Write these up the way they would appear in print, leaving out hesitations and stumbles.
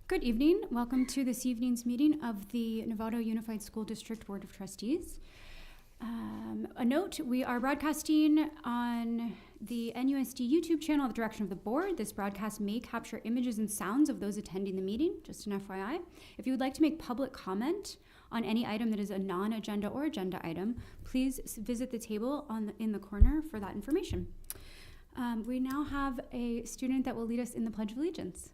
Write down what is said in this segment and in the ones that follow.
Good evening. Welcome to this evening's meeting of the Novato Unified School District Board of Trustees. A note, we are broadcasting on the NUSD YouTube channel at the direction of the board. This broadcast may capture images and sounds of those attending the meeting, just an FYI. If you would like to make public comment on any item that is a non-agenda or agenda item, please visit the table in the corner for that information. We now have a student that will lead us in the Pledge of Allegiance.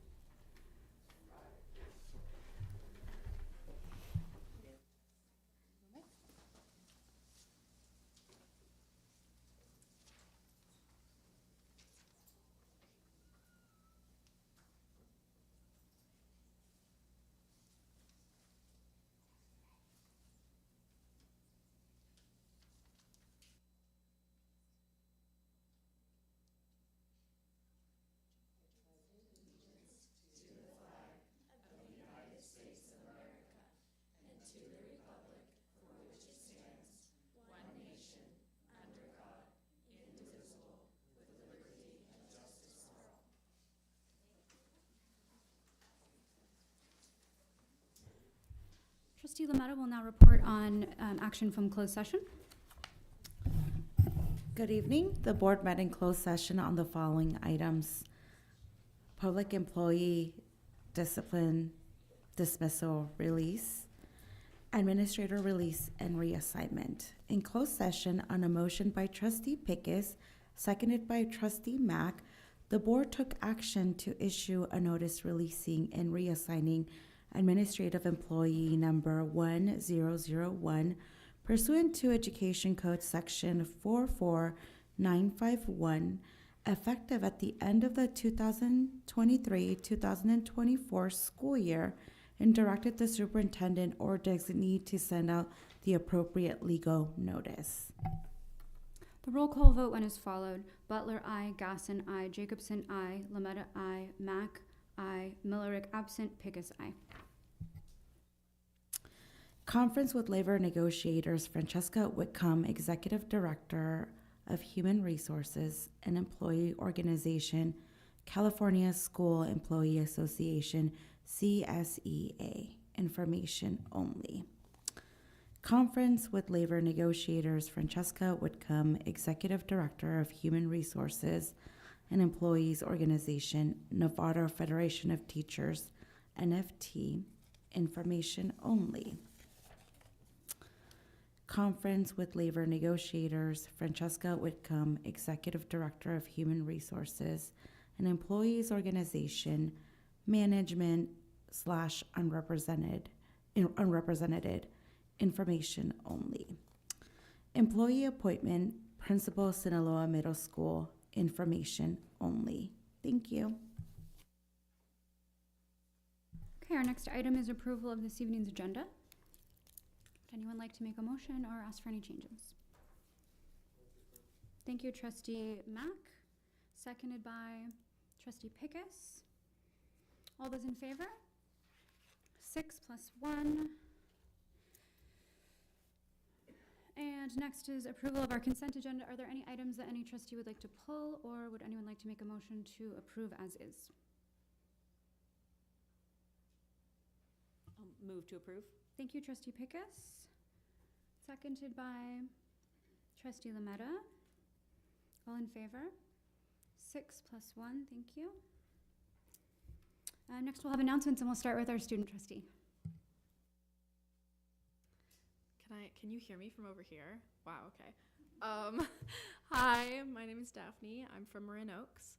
Trustee Novato will now report on action from closed session. Good evening. The board met in closed session on the following items: public employee discipline, dismissal, release, administrator release, and reassignment. In closed session, on a motion by Trustee Pickus, seconded by Trustee Mack, the board took action to issue a notice releasing and reassigning administrative employee number 1001 pursuant to Education Code Section 44951, effective at the end of the 2023-2024 school year, and directed the superintendent or designee to send out the appropriate legal notice. The roll call vote went as followed: Butler, aye; Gasson, aye; Jacobson, aye; Lametta, aye; Mack, aye; Millerick, absent; Pickus, aye. Conference with labor negotiators, Francesca Whitcomb, Executive Director of Human Resources and Employee Organization, California School Employee Association, CSEA. Information only. Conference with labor negotiators, Francesca Whitcomb, Executive Director of Human Resources and Employees Organization, Novato Federation of Teachers, NFT. Information only. Conference with labor negotiators, Francesca Whitcomb, Executive Director of Human Resources and Employees Organization, Management / unrepresented, information only. Employee appointment, Principal Sinaloa Middle School, information only. Thank you. Okay, our next item is approval of this evening's agenda. Would anyone like to make a motion or ask for any changes? Thank you, Trustee Mack. Seconded by Trustee Pickus. All those in favor? 6 + 1. And next is approval of our consent agenda. Are there any items that any trustee would like to pull, or would anyone like to make a motion to approve as is? I'll move to approve. Thank you, Trustee Pickus. Seconded by Trustee Lametta. All in favor? 6 + 1, thank you. Next we'll have announcements, and we'll start with our student trustee. Can you hear me from over here? Wow, okay. Hi, my name is Daphne. I'm from Marin Oaks.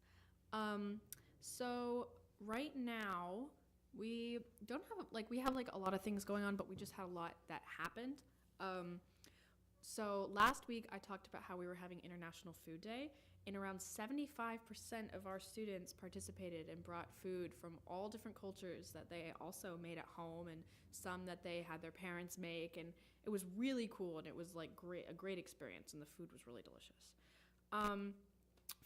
So right now we don't have we have a lot of things going on, but we just had a lot that happened. So last week I talked about how we were having International Food Day, and around 75% of our students participated and brought food from all different cultures that they also made at home, and some that they had their parents make, and it was really cool, and it was a great experience, and the food was really delicious.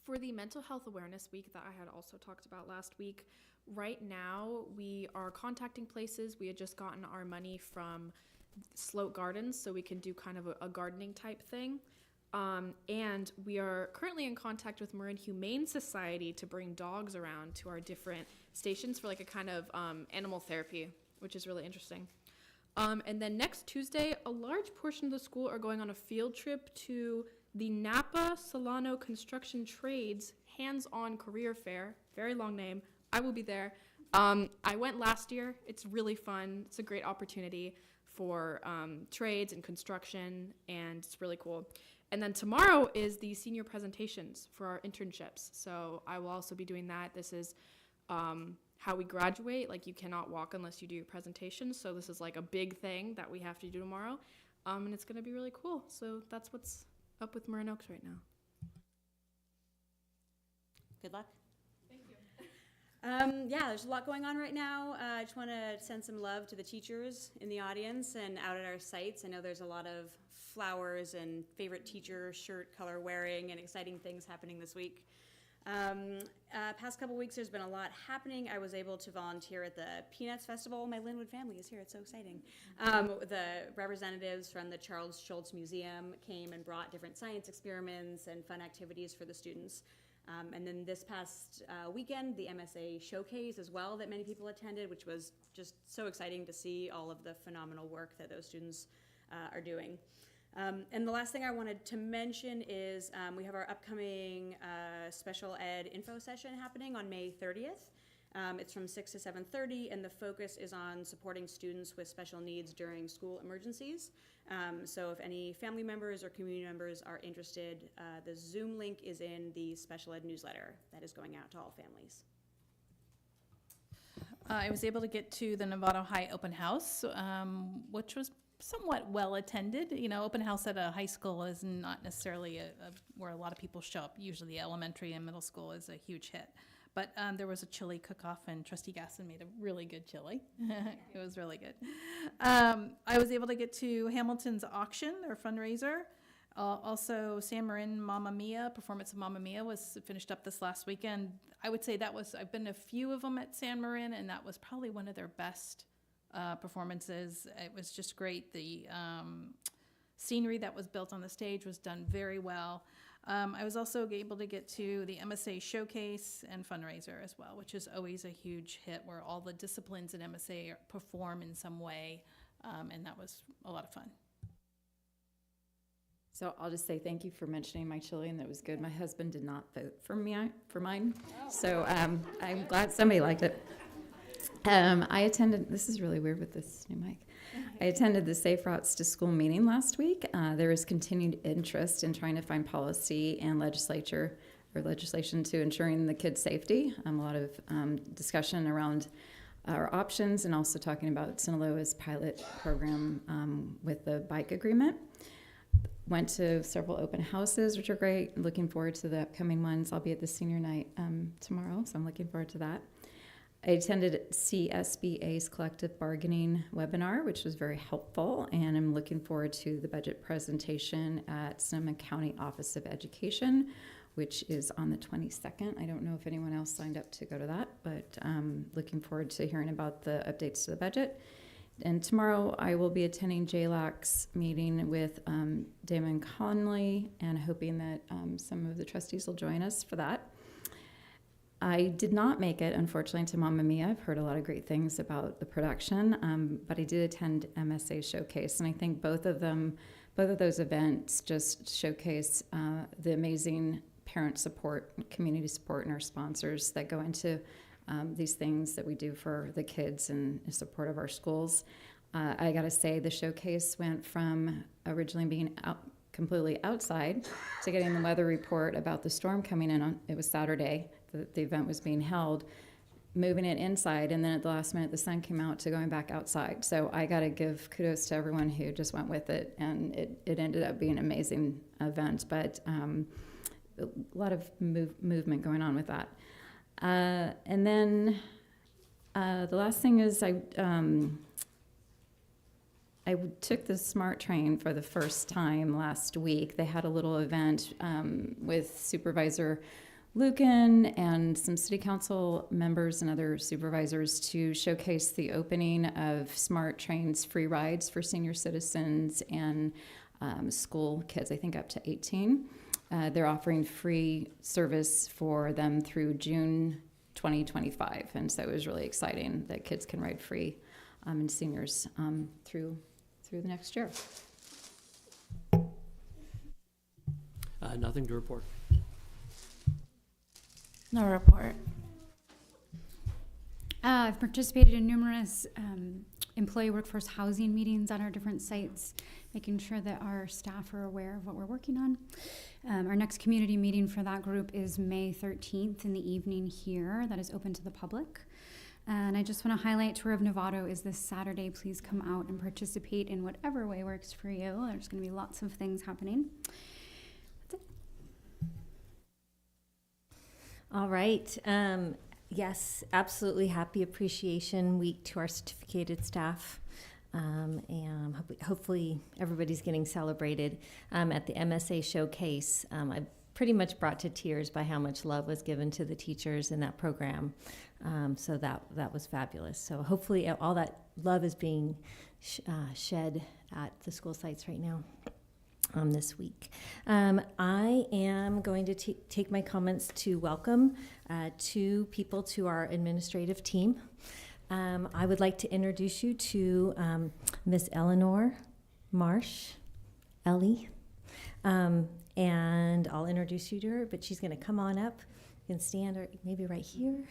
For the Mental Health Awareness Week that I had also talked about last week, right now we are contacting places. We had just gotten our money from Sloat Gardens, so we can do kind of a gardening type thing. And we are currently in contact with Marin Humane Society to bring dogs around to our different stations for like a kind of animal therapy, which is really interesting. And then next Tuesday, a large portion of the school are going on a field trip to the Napa Solano Construction Trades Hands-On Career Fair. Very long name. I will be there. I went last year. It's really fun. It's a great opportunity for trades and construction, and it's really cool. And then tomorrow is the senior presentations for our internships. So I will also be doing that. This is how we graduate. Like, you cannot walk unless you do your presentation. So this is like a big thing that we have to do tomorrow. And it's going to be really cool. So that's what's up with Marin Oaks right now. Good luck. Thank you. Yeah, there's a lot going on right now. I just want to send some love to the teachers in the audience and out at our sites. I know there's a lot of flowers and favorite teacher shirt color wearing and exciting things happening this week. Past couple weeks, there's been a lot happening. I was able to volunteer at the Peanuts Festival. My Linwood family is here. It's so exciting. The representatives from the Charles Schultz Museum came and brought different science experiments and fun activities for the students. And then this past weekend, the MSA showcase as well that many people attended, which was just so exciting to see all of the phenomenal work that those students are doing. And the last thing I wanted to mention is we have our upcoming special ed info session happening on May 30th. It's from 6 to 7:30, and the focus is on supporting students with special needs during school emergencies. So if any family members or community members are interested, the Zoom link is in the special ed newsletter that is going out to all families. I was able to get to the Novato High open house, which was somewhat well attended. You know, open house at a high school is not necessarily where a lot of people show up. Usually the elementary and middle school is a huge hit. But there was a chili cook-off, and Trustee Gasson made a really good chili. It was really good. I was able to get to Hamilton's auction, their fundraiser. Also, San Marin Mamma Mia, performance of Mamma Mia was finished up this last weekend. I would say I've been to a few of them at San Marin, and that was probably one of their best performances. It was just great. The scenery that was built on the stage was done very well. I was also able to get to the MSA showcase and fundraiser as well, which is always a huge hit where all the disciplines in MSA perform in some way, and that was a lot of fun. So I'll just say thank you for mentioning my chili, and that was good. My husband did not vote for mine, so I'm glad somebody liked it. I attended, this is really weird with this new mic. I attended the Safe Routes to School meeting last week. There is continued interest in trying to find policy and legislation to ensuring the kids' safety. A lot of discussion around our options, and also talking about Sinaloa's pilot program with the bike agreement. Went to several open houses, which are great. Looking forward to the upcoming ones. I'll be at the senior night tomorrow, so I'm looking forward to that. I attended CSBA's collective bargaining webinar, which was very helpful, and I'm looking forward to the budget presentation at Sonoma County Office of Education, which is on the 22nd. I don't know if anyone else signed up to go to that, but looking forward to hearing about the updates to the budget. And tomorrow I will be attending JLAC's meeting with Damon Conley, and hoping that some of the trustees will join us for that. I did not make it, unfortunately, to Mamma Mia. I've heard a lot of great things about the production, but I did attend MSA Showcase, and I think both of those events just showcase the amazing parent support, community support, and our sponsors that go into these things that we do for the kids and in support of our schools. I gotta say, the showcase went from originally being completely outside to getting the weather report about the storm coming in it was Saturday, the event was being held, moving it inside, and then at the last minute the sun came out to going back outside. So I gotta give kudos to everyone who just went with it, and it ended up being an amazing event, but a lot of movement going on with that. And then the last thing is I took the SMART train for the first time last week. They had a little event with Supervisor Lucan and some city council members and other supervisors to showcase the opening of Smart Trains free rides for senior citizens and school kids, I think up to 18. They're offering free service for them through June 2025, and so it was really exciting that kids can ride free and seniors through the next year. Nothing to report. No report. I've participated in numerous employee workforce housing meetings at our different sites, making sure that our staff are aware of what we're working on. Our next community meeting for that group is May 13th in the evening here. That is open to the public. And I just want to highlight Tour of Novato is this Saturday. Please come out and participate in whatever way works for you. There's going to be lots of things happening. All right. Yes, absolutely happy Appreciation Week to our certificated staff. And hopefully everybody's getting celebrated at the MSA Showcase. I pretty much brought to tears by how much love was given to the teachers in that program. So that was fabulous. So hopefully all that love is being shed at the school sites right now. This week. I am going to take my comments to welcome two people to our administrative team. I would like to introduce you to Miss Eleanor Marsh, Ellie, and I'll introduce you to her, but she's going to come on up. You can stand maybe right here.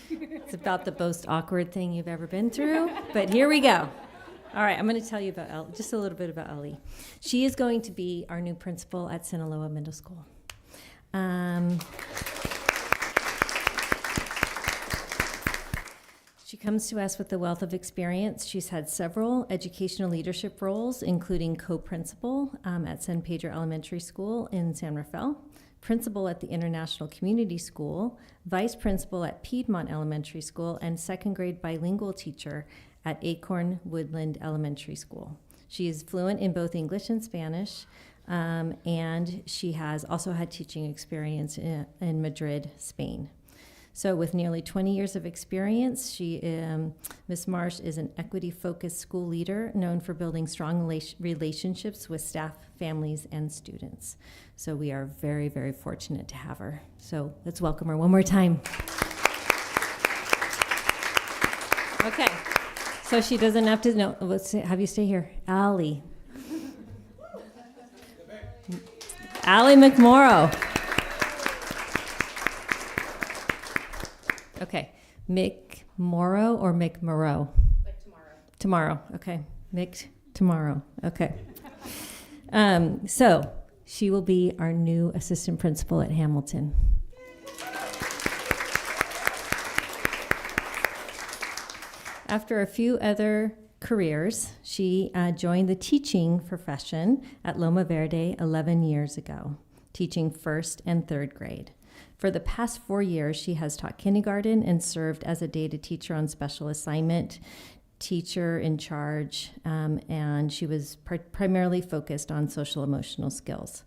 It's about the most awkward thing you've ever been through, but here we go. All right, I'm going to tell you about just a little bit about Ellie. She is going to be our new principal at Sinaloa Middle School. She comes to us with a wealth of experience. She's had several educational leadership roles, including co-principal at San Pedro Elementary School in San Rafael, principal at the International Community School, vice principal at Piedmont Elementary School, and second grade bilingual teacher at Acorn Woodland Elementary School. She is fluent in both English and Spanish, and she has also had teaching experience in Madrid, Spain. So with nearly 20 years of experience, Ms. Marsh is an equity-focused school leader known for building strong relationships with staff, families, and students. So we are very, very fortunate to have her. So let's welcome her one more time. Okay. So she doesn't have to, no, let's have you stay here. Allie. Allie McMorrow. Okay. McMorrow or McMorrow? Like tomorrow. Tomorrow. Okay. Tomorrow. Okay. So she will be our new assistant principal at Hamilton. After a few other careers, she joined the teaching profession at Loma Verde 11 years ago, teaching first and third grade. For the past 4 years, she has taught kindergarten and served as a data teacher on special assignment, teacher in charge, and she was primarily focused on social emotional skills.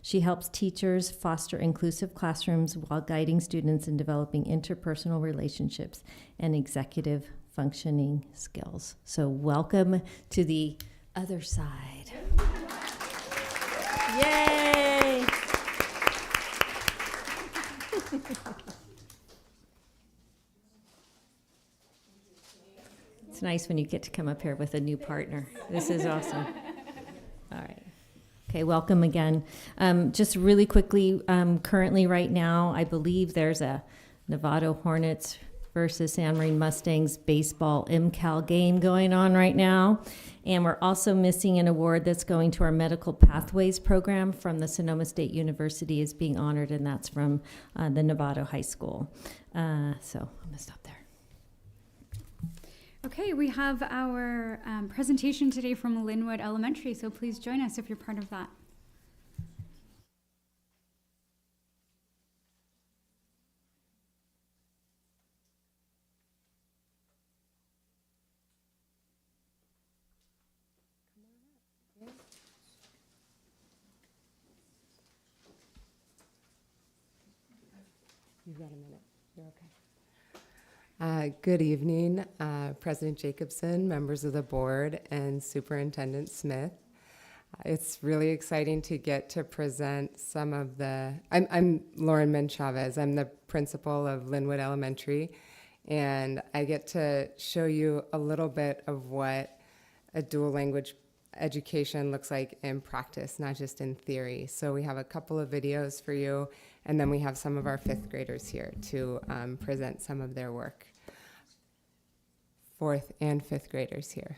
She helps teachers foster inclusive classrooms while guiding students in developing interpersonal relationships and executive functioning skills. So welcome to the other side. Yay! It's nice when you get to come up here with a new partner. This is awesome. All right. Okay, welcome again. Just really quickly, currently right now, I believe there's a Novato Hornets versus San Marine Mustangs baseball MCAL game going on right now. And we're also missing an award that's going to our Medical Pathways program from the Sonoma State University is being honored, and that's from the Novato High School. So I'm going to stop there. Okay, we have our presentation today from Linwood Elementary, so please join us if you're part of that. You've got a minute. You're okay. Good evening, President Jacobson, members of the board, and Superintendent Smith. It's really exciting to get to present some of the, I'm Lauren Menchavez. I'm the principal of Linwood Elementary, and I get to show you a little bit of what a dual language education looks like in practice, not just in theory. So we have a couple of videos for you, and then we have some of our fifth graders here to present some of their work. Fourth and fifth graders here.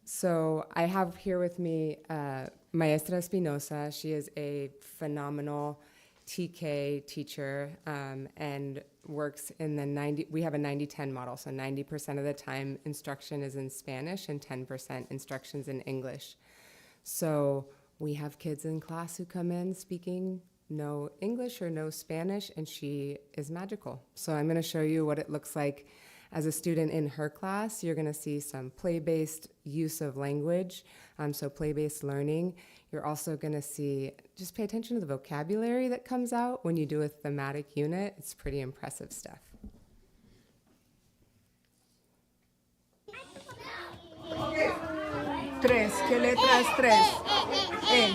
So I have here with me Maestra Espinosa. She is a phenomenal TK teacher and works in the we have a 90-10 model, so 90% of the time instruction is in Spanish and 10% instructions in English. So we have kids in class who come in speaking no English or no Spanish, and she is magical. So I'm going to show you what it looks like as a student in her class. You're going to see some play-based use of language, so play-based learning. You're also going to see, just pay attention to the vocabulary that comes out when you do a thematic unit. It's pretty impressive stuff. Tres. ¿Qué letra es tres? E.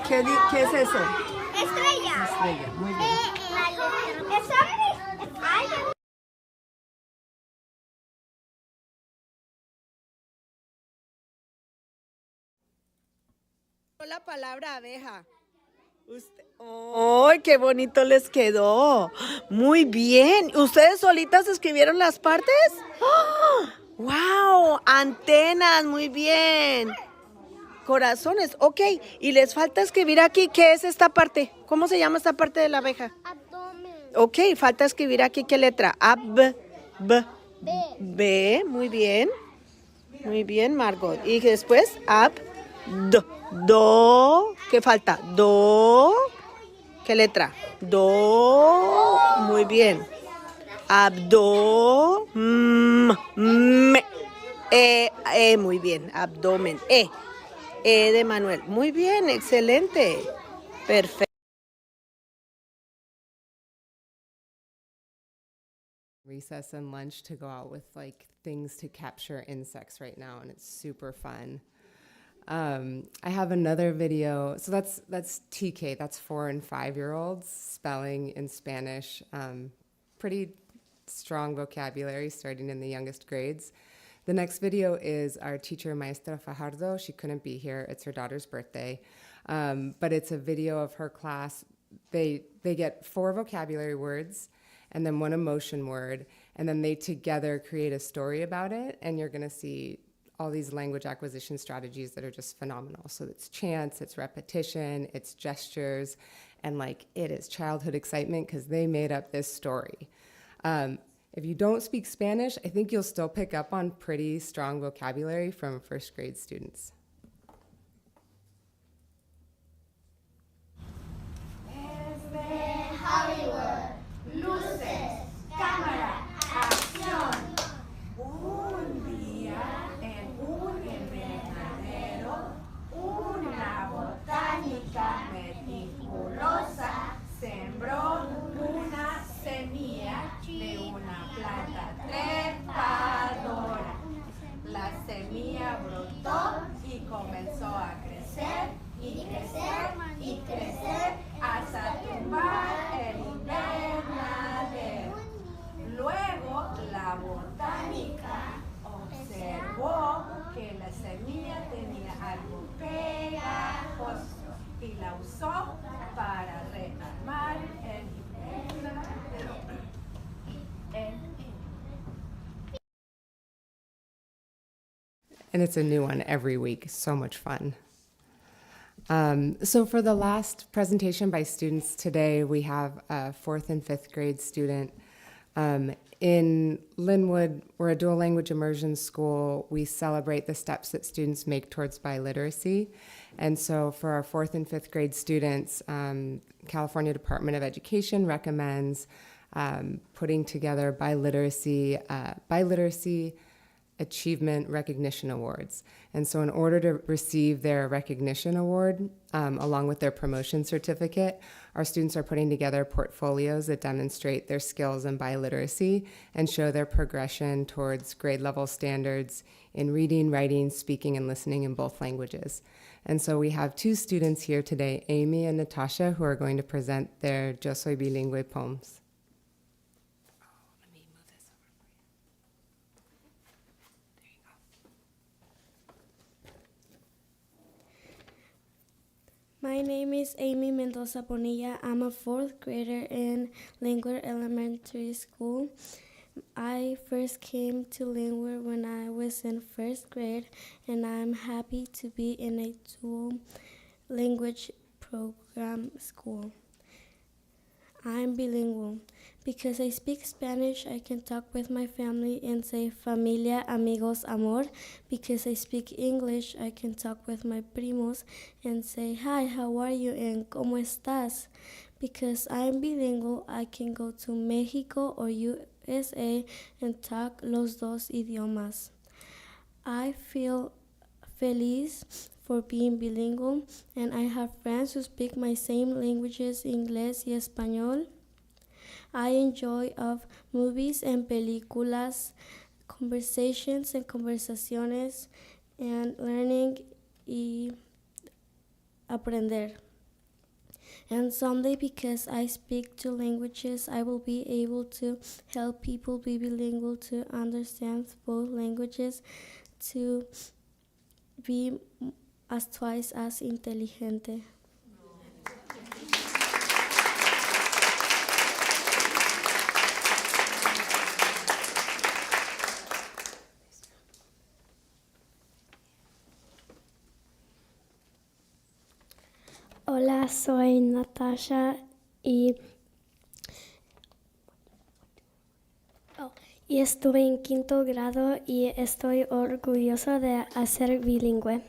¿Qué es eso? Estrella. Estrella, muy bien. La palabra abeja. ¡Ay, qué bonito les quedó! Muy bien. ¿Ustedes solitas escribieron las partes? ¡Oh! ¡Wow! Antenas, muy bien. Corazones, ok. Y les falta escribir aquí, ¿qué es esta parte? ¿Cómo se llama esta parte de la abeja? Abdomen. Ok, falta escribir aquí, ¿qué letra? A, B, B. B. B, muy bien. Muy bien, Margot. Y después, ab, do. Do, ¿qué falta? Do, ¿qué letra? Do, muy bien. Abdo, me. Muy bien. Abdomen, E de Manuel. Muy bien, excelente. Perfecto. Recess and lunch to go out with like things to capture insects right now, and it's super fun. I have another video. So that's TK. That's 4 and 5-year-olds spelling in Spanish. Pretty strong vocabulary starting in the youngest grades. The next video is our teacher, Maestra Fajardo. She couldn't be here. It's her daughter's birthday. But it's a video of her class. They get 4 vocabulary words and then 1 emotion word, and then they together create a story about it, and you're going to see all these language acquisition strategies that are just phenomenal. So it's chants, it's repetition, it's gestures, and like it is childhood excitement because they made up this story. If you don't speak Spanish, I think you'll still pick up on pretty strong vocabulary from first grade students. Desde Hollywood, luces, cámara, acción. Un día en un invernadero, una botánica meticulosa sembró una semilla de una planta trepadora. La semilla brotó y comenzó a crecer y crecer y crecer hasta tumbar el invernadero. Luego la botánica observó que la semilla tenía algo pegajoso y la usó para rearmar el invernadero. And it's a new one every week. So much fun. So for the last presentation by students today, we have a 4th and 5th grade student. In Linwood, we're a dual language immersion school. We celebrate the steps that students make towards biliteracy. And so for our 4th and 5th grade students, California Department of Education recommends putting together biliteracy Achievement Recognition Awards. And so in order to receive their recognition award, along with their promotion certificate, our students are putting together portfolios that demonstrate their skills in biliteracy and show their progression towards grade level standards in reading, writing, speaking, and listening in both languages. And so we have two students here today, Amy and Natasha, who are going to present their Yo Soy Bilingüe poems. My name is Amy Mendoza Bonilla. I'm a fourth grader in Lingüe Elementary School. I first came to Lingüe when I was in first grade, and I'm happy to be in a dual language program school. I'm bilingual. Because I speak Spanish, I can talk with my family and say familia, amigos, amor. Because I speak English, I can talk with my primos and say, hi, how are you and ¿cómo estás? Because I'm bilingual, I can go to Mexico or USA and talk los dos idiomas. I feel feliz for being bilingual, and I have friends who speak my same languages, Inglés y Español. I enjoy of movies and películas, conversations and conversaciones, and learning y aprender. And someday, because I speak two languages, I will be able to help people be bilingual, to understand both languages, to be as twice as inteligente. Hola, soy Natasha y estuve en quinto grado y estoy orgulloso de ser bilingüe.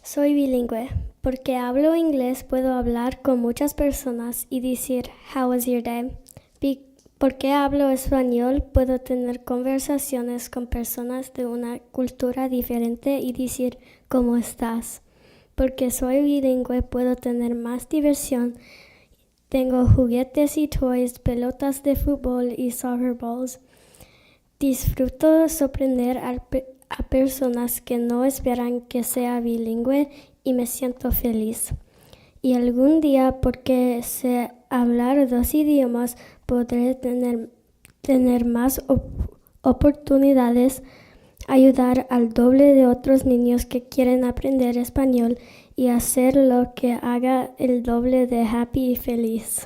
Soy bilingüe. Porque hablo inglés puedo hablar con muchas personas y decir, how was your day? Porque hablo español puedo tener conversaciones con personas de una cultura diferente y decir, ¿cómo estás? Porque soy bilingüe puedo tener más diversión. Tengo juguetes y toys, pelotas de fútbol y soccer balls. Disfruto sorprender a personas que no esperan que sea bilingüe y me siento feliz. Y algún día, porque sé hablar dos idiomas, podré tener más oportunidades, ayudar al doble de otros niños que quieren aprender español y hacer lo que haga el doble de happy y feliz.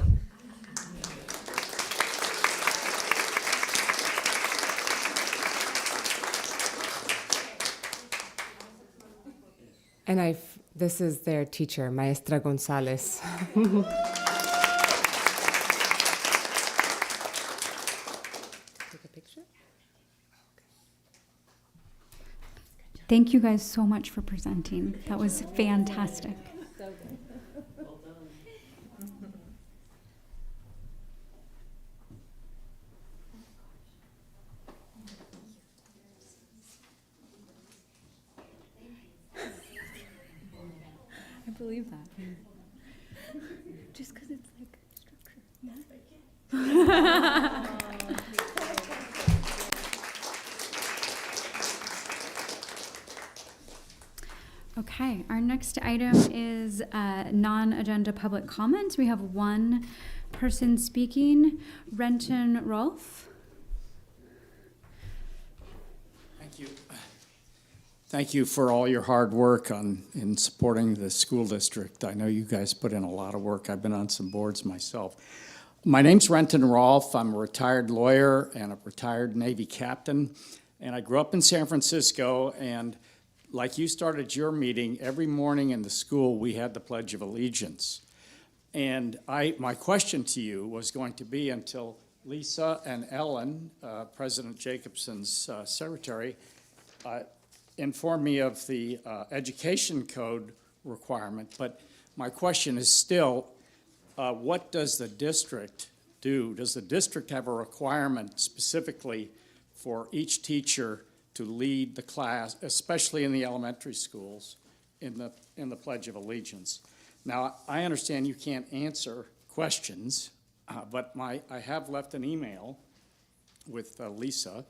And this is their teacher, Maestra González. Take a picture? Thank you guys so much for presenting. That was fantastic. I believe that. Just because it's like structure. Yeah. Okay, our next item is non-agenda public comment. We have one person speaking, Renton Rolfe. Thank you. Thank you for all your hard work in supporting the school district. I know you guys put in a lot of work. I've been on some boards myself. My name's Renton Rolfe. I'm a retired lawyer and a retired Navy captain. And I grew up in San Francisco, and like you started your meeting, every morning in the school we had the Pledge of Allegiance. And my question to you was going to be, until Lisa and Ellen, President Jacobson's secretary, informed me of the education code requirement. But my question is still, what does the district do? Does the district have a requirement specifically for each teacher to lead the class, especially in the elementary schools, in the Pledge of Allegiance. Now, I understand you can't answer questions, but I have left an email with Lisa,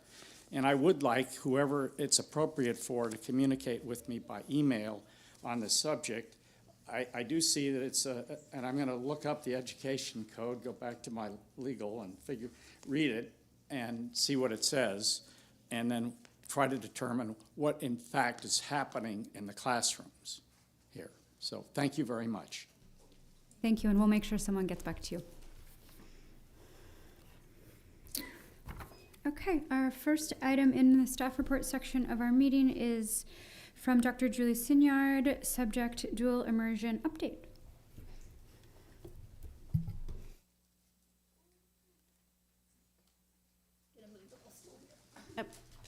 and I would like whoever it's appropriate for to communicate with me by email on this subject. I do see that it's and I'm going to look up the education code, go back to my legal and read it and see what it says, and then try to determine what in fact is happening in the classrooms here. So thank you very much. Thank you, and we'll make sure someone gets back to you. Okay, our first item in the staff report section of our meeting is from Dr. Julie Sinyard, subject dual immersion update.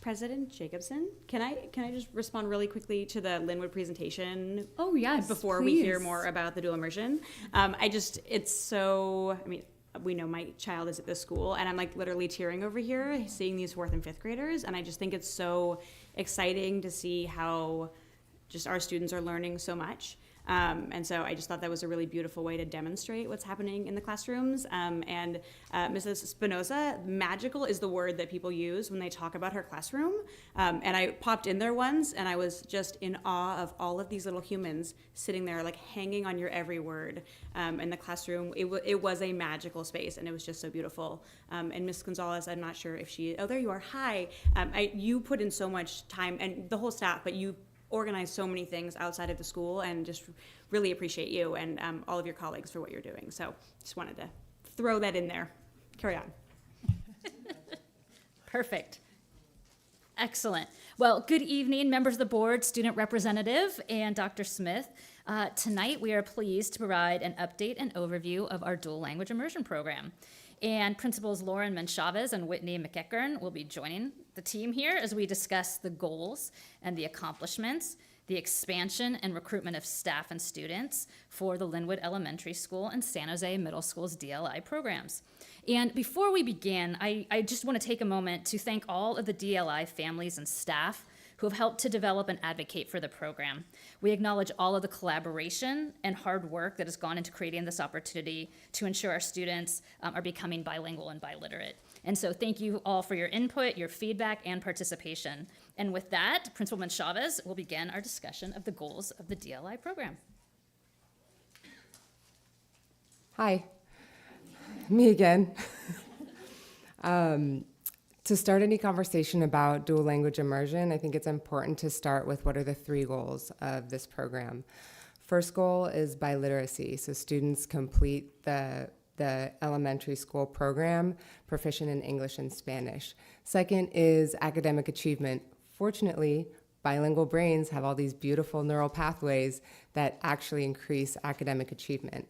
President Jacobson, can I just respond really quickly to the Linwood presentation? Oh, yes, Before we hear please. more about the dual immersion, we know my child is at this school, and I'm like literally tearing over here seeing these 4th and 5th graders, and I just think it's so exciting to see how just our students are learning so much. And so I just thought that was a really beautiful way to demonstrate what's happening in the classrooms. And Mrs. Espinosa, magical is the word that people use when they talk about her classroom. And I popped in there once, and I was just in awe of all of these little humans sitting there, like hanging on your every word in the classroom. It was a magical space, and it was just so beautiful. And Miss Gonzalez, I'm not sure if oh, there you are. Hi. You put in so much time, and the whole staff, but you organize so many things outside of the school, and just really appreciate you and all of your colleagues for what you're doing. So just wanted to throw that in there. Carry on. Perfect. Excellent. Well, good evening, members of the board, student representative, and Dr. Smith. Tonight, we are pleased to provide an update and overview of our dual language immersion program. And Principals Lauren Menchavez and Whitney McEachern will be joining the team here as we discuss the goals and the accomplishments, the expansion and recruitment of staff and students for the Linwood Elementary School and San Jose Middle School's DLI programs. And before we begin, I just want to take a moment to thank all of the DLI families and staff who have helped to develop and advocate for the program. We acknowledge all of the collaboration and hard work that has gone into creating this opportunity to ensure our students are becoming bilingual and biliterate. And so thank you all for your input, your feedback, and participation. And with that, Principal Chavez will begin our discussion of the goals of the DLI program. Hi, me again. To start any conversation about dual language immersion, I think it's important to start with what are the 3 goals of this program. First goal is biliteracy, so students complete the elementary school program proficient in English and Spanish. Second is academic achievement. Fortunately, bilingual brains have all these beautiful neural pathways that actually increase academic achievement.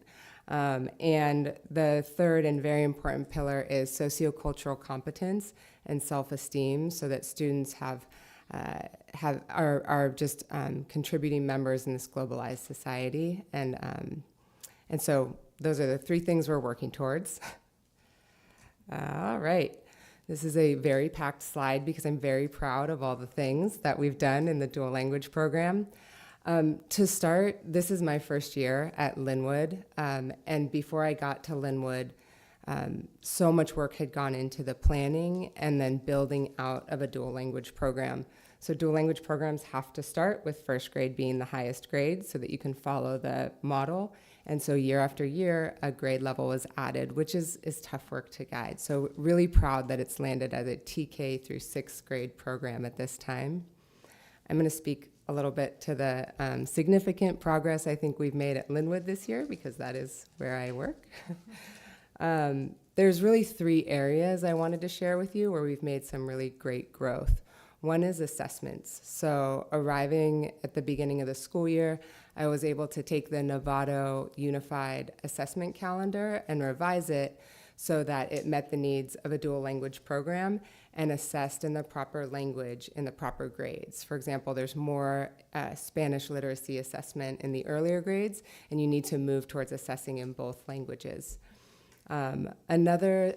And the third and very important pillar is sociocultural competence and self-esteem, so that students are just contributing members in this globalized society. And so those are the 3 things we're working towards. All right. This is a very packed slide because I'm very proud of all the things that we've done in the dual language program. To start, this is my first year at Linwood, and before I got to Linwood, so much work had gone into the planning and then building out of a dual language program. So dual language programs have to start with first grade being the highest grade so that you can follow the model. And so year after year, a grade level was added, which is tough work to guide. So really proud that it's landed as a TK through 6th grade program at this time. I'm going to speak a little bit to the significant progress I think we've made at Linwood this year, because that is where I work. There's really 3 areas I wanted to share with you where we've made some really great growth. One is assessments. So arriving at the beginning of the school year, I was able to take the Novato Unified Assessment Calendar and revise it so that it met the needs of a dual language program and assessed in the proper language in the proper grades. For example, there's more Spanish literacy assessment in the earlier grades, and you need to move towards assessing in both languages. Another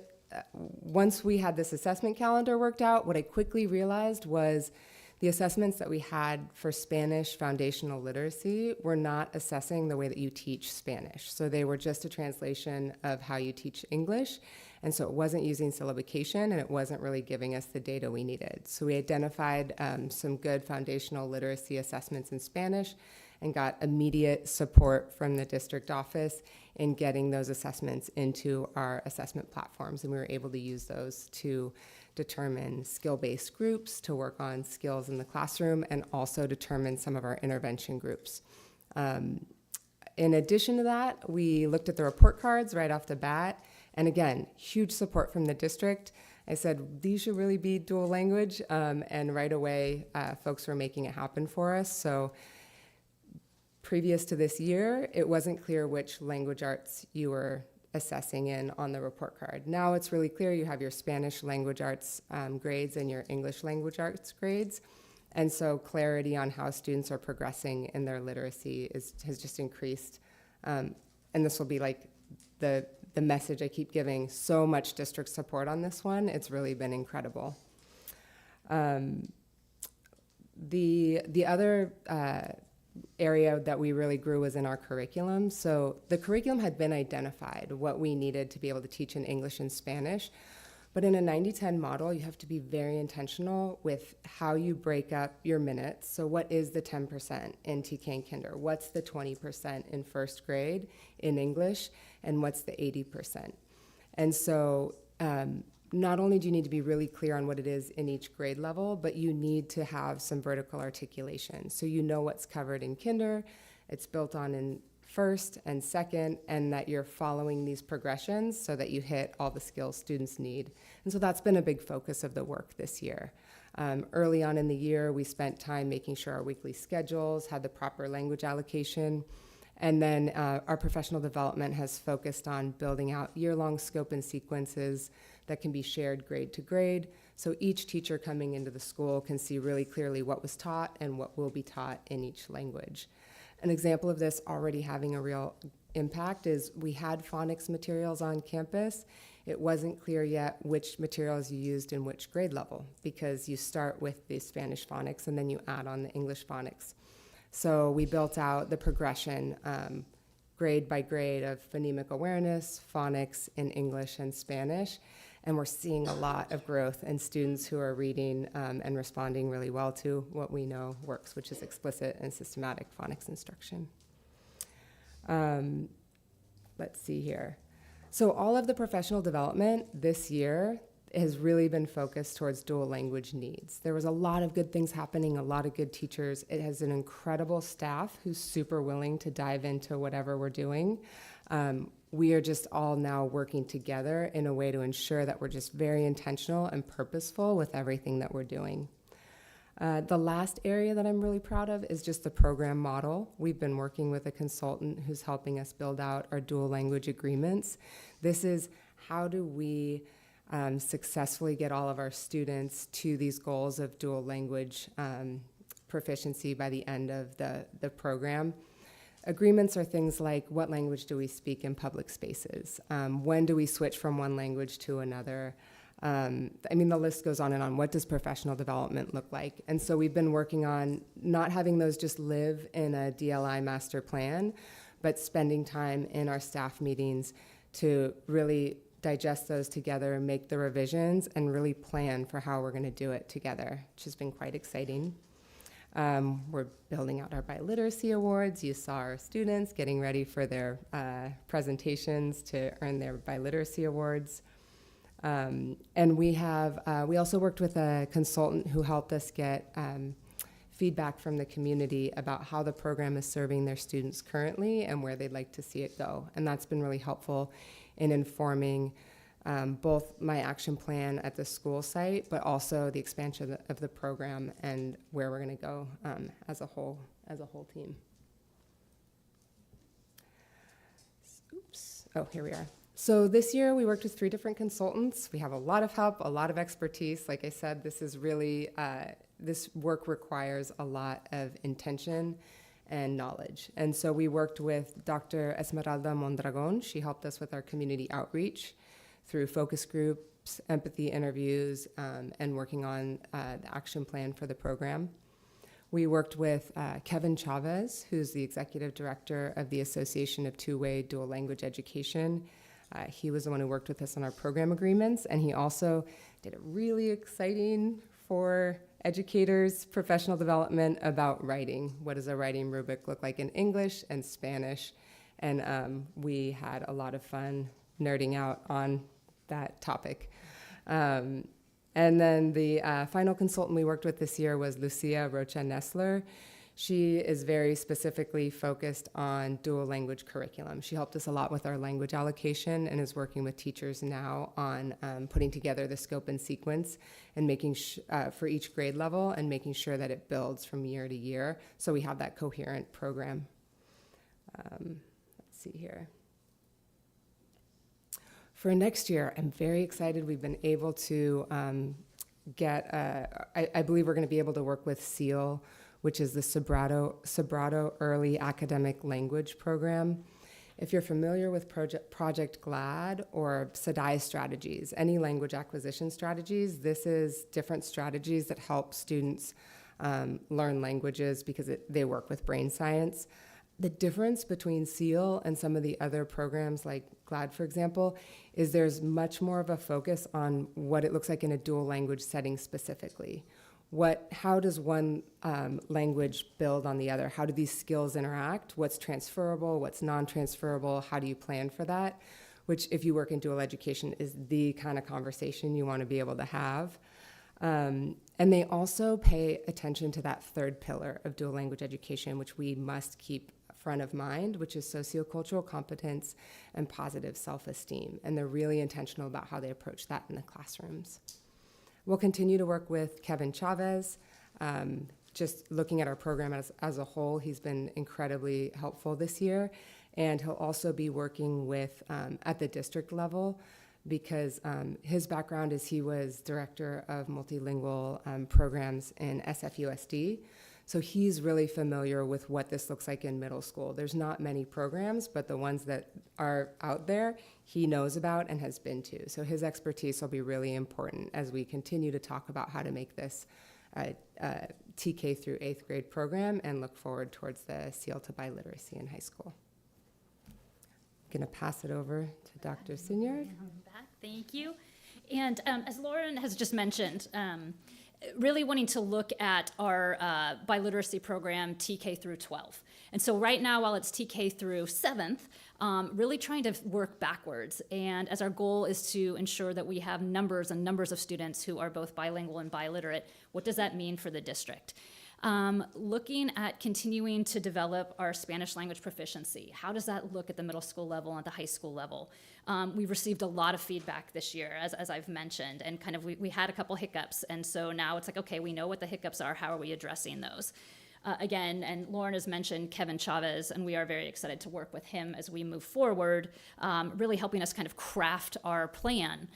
once we had this assessment calendar worked out, what I quickly realized was the assessments that we had for Spanish foundational literacy were not assessing the way that you teach Spanish. So they were just a translation of how you teach English. And so it wasn't using syllabication, and it wasn't really giving us the data we needed. So we identified some good foundational literacy assessments in Spanish and got immediate support from the district office in getting those assessments into our assessment platforms. And we were able to use those to determine skill-based groups, to work on skills in the classroom, and also determine some of our intervention groups. In addition to that, we looked at the report cards right off the bat. And again, huge support from the district. I said, these should really be dual language. And right away, folks were making it happen for us. So previous to this year, it wasn't clear which language arts you were assessing in on the report card. Now it's really clear. You have your Spanish language arts grades and your English language arts grades. And so clarity on how students are progressing in their literacy has just increased. And this will be like the message I keep giving, so much district support on this one. It's really been incredible. The other area that we really grew was in our curriculum. So the curriculum had been identified, what we needed to be able to teach in English and Spanish. But in a 90-10 model, you have to be very intentional with how you break up your minutes. So what is the 10% in TK and Kinder? What's the 20% in first grade in English? And what's the 80%? And so not only do you need to be really clear on what it is in each grade level, but you need to have some vertical articulation. So you know what's covered in Kinder, it's built on in first and second, and that you're following these progressions so that you hit all the skills students need. And so that's been a big focus of the work this year. Early on in the year, we spent time making sure our weekly schedules had the proper language allocation. And then our professional development has focused on building out year-long scope and sequences that can be shared grade to grade. So each teacher coming into the school can see really clearly what was taught and what will be taught in each language. An example of this already having a real impact is we had phonics materials on campus. It wasn't clear yet which materials you used in which grade level, because you start with the Spanish phonics and then you add on the English phonics. So we built out the progression grade by grade of phonemic awareness, phonics in English and Spanish. And we're seeing a lot of growth in students who are reading and responding really well to what we know works, which is explicit and systematic phonics instruction. Let's see here. So all of the professional development this year has really been focused towards dual language needs. There was a lot of good things happening, a lot of good teachers. It has an incredible staff who's super willing to dive into whatever we're doing. We are just all now working together in a way to ensure that we're just very intentional and purposeful with everything that we're doing. The last area that I'm really proud of is just the program model. We've been working with a consultant who's helping us build out our dual language agreements. This is how do we successfully get all of our students to these goals of dual language proficiency by the end of the program. Agreements are things like, what language do we speak in public spaces? When do we switch from one language to another? I mean, the list goes on and on. What does professional development look like? And so we've been working on not having those just live in a DLI master plan, but spending time in our staff meetings to really digest those together, make the revisions, and really plan for how we're going to do it together, which has been quite exciting. We're building out our biliteracy awards. You saw our students getting ready for their presentations to earn their biliteracy awards. And we also worked with a consultant who helped us get feedback from the community about how the program is serving their students currently and where they'd like to see it go. And that's been really helpful in informing both my action plan at the school site, but also the expansion of the program and where we're going to go as a whole team. Oops. Oh, here we are. So this year we worked with 3 different consultants. We have a lot of help, a lot of expertise. Like I said, this is really, this work requires a lot of intention and knowledge. And so we worked with Dr. Esmeralda Mondragon. She helped us with our community outreach through focus groups, empathy interviews, and working on the action plan for the program. We worked with Kevin Chavez, who's the executive director of the Association of Two-Way Dual Language Education. He was the one who worked with us on our program agreements, and he also did a really exciting for educators professional development about writing. What does a writing rubric look like in English and Spanish? And we had a lot of fun nerding out on that topic. And then the final consultant we worked with this year was Lucia Rocha Nestler. She is very specifically focused on dual language curriculum. She helped us a lot with our language allocation and is working with teachers now on putting together the scope and sequence and making for each grade level and making sure that it builds from year to year so we have that coherent program. Let's see here. For next year, I'm very excited. We've been able to I believe we're going to be able to work with SEAL, which is the Sobrato Early Academic Language Program. If you're familiar with Project GLAD or SEDAI strategies, any language acquisition strategies, this is different strategies that help students learn languages because they work with brain science. The difference between SEAL and some of the other programs like GLAD, for example, is there's much more of a focus on what it looks like in a dual language setting specifically. How does one language build on the other? How do these skills interact? What's transferable? What's non-transferable? How do you plan for that? Which, if you work in dual education, is the kind of conversation you want to be able to have. And they also pay attention to that third pillar of dual language education, which we must keep front of mind, which is sociocultural competence and positive self-esteem. And they're really intentional about how they approach that in the classrooms. We'll continue to work with Kevin Chavez. Just looking at our program as a whole, he's been incredibly helpful this year. And he'll also be working with, at the district level, because his background is he was director of multilingual programs in SFUSD. So he's really familiar with what this looks like in middle school. There's not many programs, but the ones that are out there, he knows about and has been to. So his expertise will be really important as we continue to talk about how to make this TK through 8th grade program and look forward towards the SEAL to biliteracy in high school. I'm going to pass it over to Dr. Sinyard. Thank you. And as Lauren has just mentioned, really wanting to look at our biliteracy program TK through 12. And so right now, while it's TK through 7th, really trying to work backwards. And as our goal is to ensure that we have numbers and numbers of students who are both bilingual and biliterate, what does that mean for the district? Looking at continuing to develop our Spanish language proficiency. How does that look at the middle school level and at the high school level? We've received a lot of feedback this year, as I've mentioned, and kind of we had a couple hiccups, and so now it's like, okay, we know what the hiccups are, how are we addressing those? Again, and Lauren has mentioned Kevin Chavez, and we are very excited to work with him as we move forward, really helping us kind of craft our plan.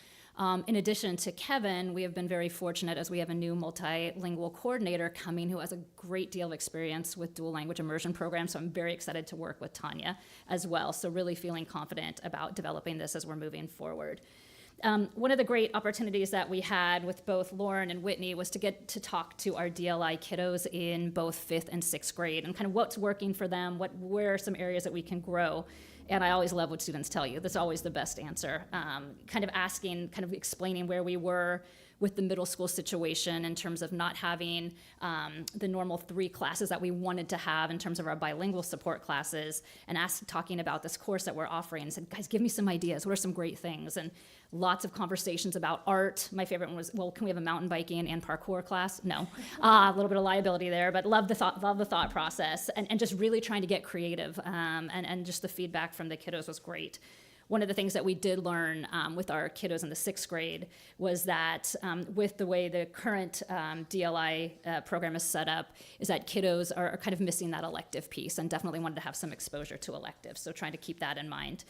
In addition to Kevin, we have been very fortunate as we have a new multilingual coordinator coming who has a great deal of experience with dual language immersion programs. So I'm very excited to work with Tanya as well. So really feeling confident about developing this as we're moving forward. One of the great opportunities that we had with both Lauren and Whitney was to get to talk to our DLI kiddos in both 5th and 6th grade and kind of what's working for them, where are some areas that we can grow. And I always love what students tell you. That's always the best answer. Kind of asking, kind of explaining where we were with the middle school situation in terms of not having the normal 3 classes that we wanted to have in terms of our bilingual support classes, and talking about this course that we're offering and said, guys, give me some ideas. What are some great things? And lots of conversations about art. My favorite one was, well, can we have a mountain biking and parkour class? No. A little bit of liability there, but love the thought process, and just really trying to get creative, and just the feedback from the kiddos was great. One of the things that we did learn with our kiddos in the 6th grade was that with the way the current DLI program is set up, is that kiddos are kind of missing that elective piece and definitely wanted to have some exposure to electives, so trying to keep that in mind.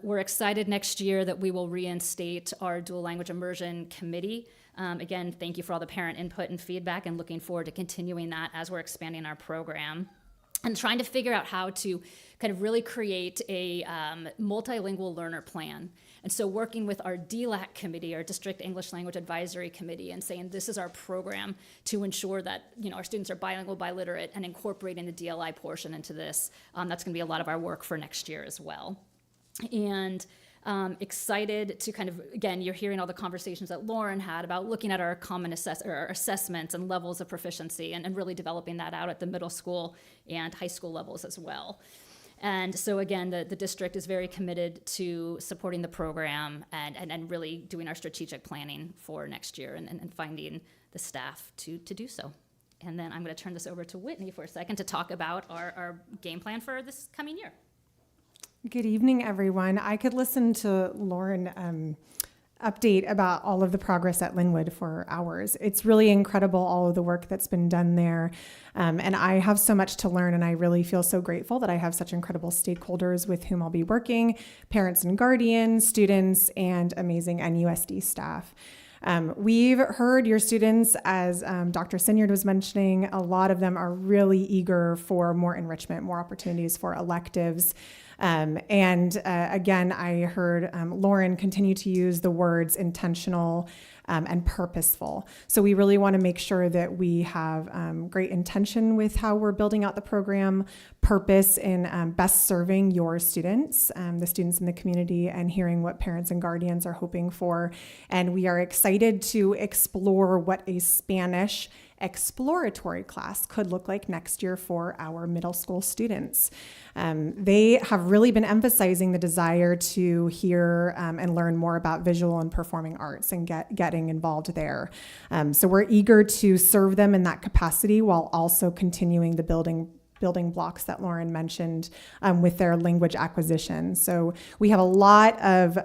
We're excited next year that we will reinstate our dual language immersion committee. Again, thank you for all the parent input and feedback, and looking forward to continuing that as we're expanding our program. and trying to figure out how to kind of really create a multilingual learner plan. And so working with our DLAC committee, our District English Language Advisory Committee, and saying this is our program to ensure that our students are bilingual, biliterate, and incorporating the DLI portion into this. That's going to be a lot of our work for next year as well. And excited to kind of, again, you're hearing all the conversations that Lauren had about looking at our common our assessments and levels of proficiency and really developing that out at the middle school and high school levels as well. And so again, the district is very committed to supporting the program and really doing our strategic planning for next year and finding the staff to do so. And then I'm going to turn this over to Whitney for a second to talk about our game plan for this coming year. Good evening, everyone. I could listen to Lauren update about all of the progress at Linwood for hours. It's really incredible, all of the work that's been done there. And I have so much to learn, and I really feel so grateful that I have such incredible stakeholders with whom I'll be working, parents and guardians, students, and amazing NUSD staff. We've heard your students, as Dr. Sinyard was mentioning, a lot of them are really eager for more enrichment, more opportunities for electives. Again, I heard Lauren continue to use the words intentional and purposeful. So we really want to make sure that we have great intention with how we're building out the program, purpose in best serving your students, the students in the community, and hearing what parents and guardians are hoping for. And we are excited to explore what a Spanish exploratory class could look like next year for our middle school students. They have really been emphasizing the desire to hear and learn more about visual and performing arts and getting involved there. So we're eager to serve them in that capacity while also continuing the building blocks that Lauren mentioned with their language acquisition. So we have a lot of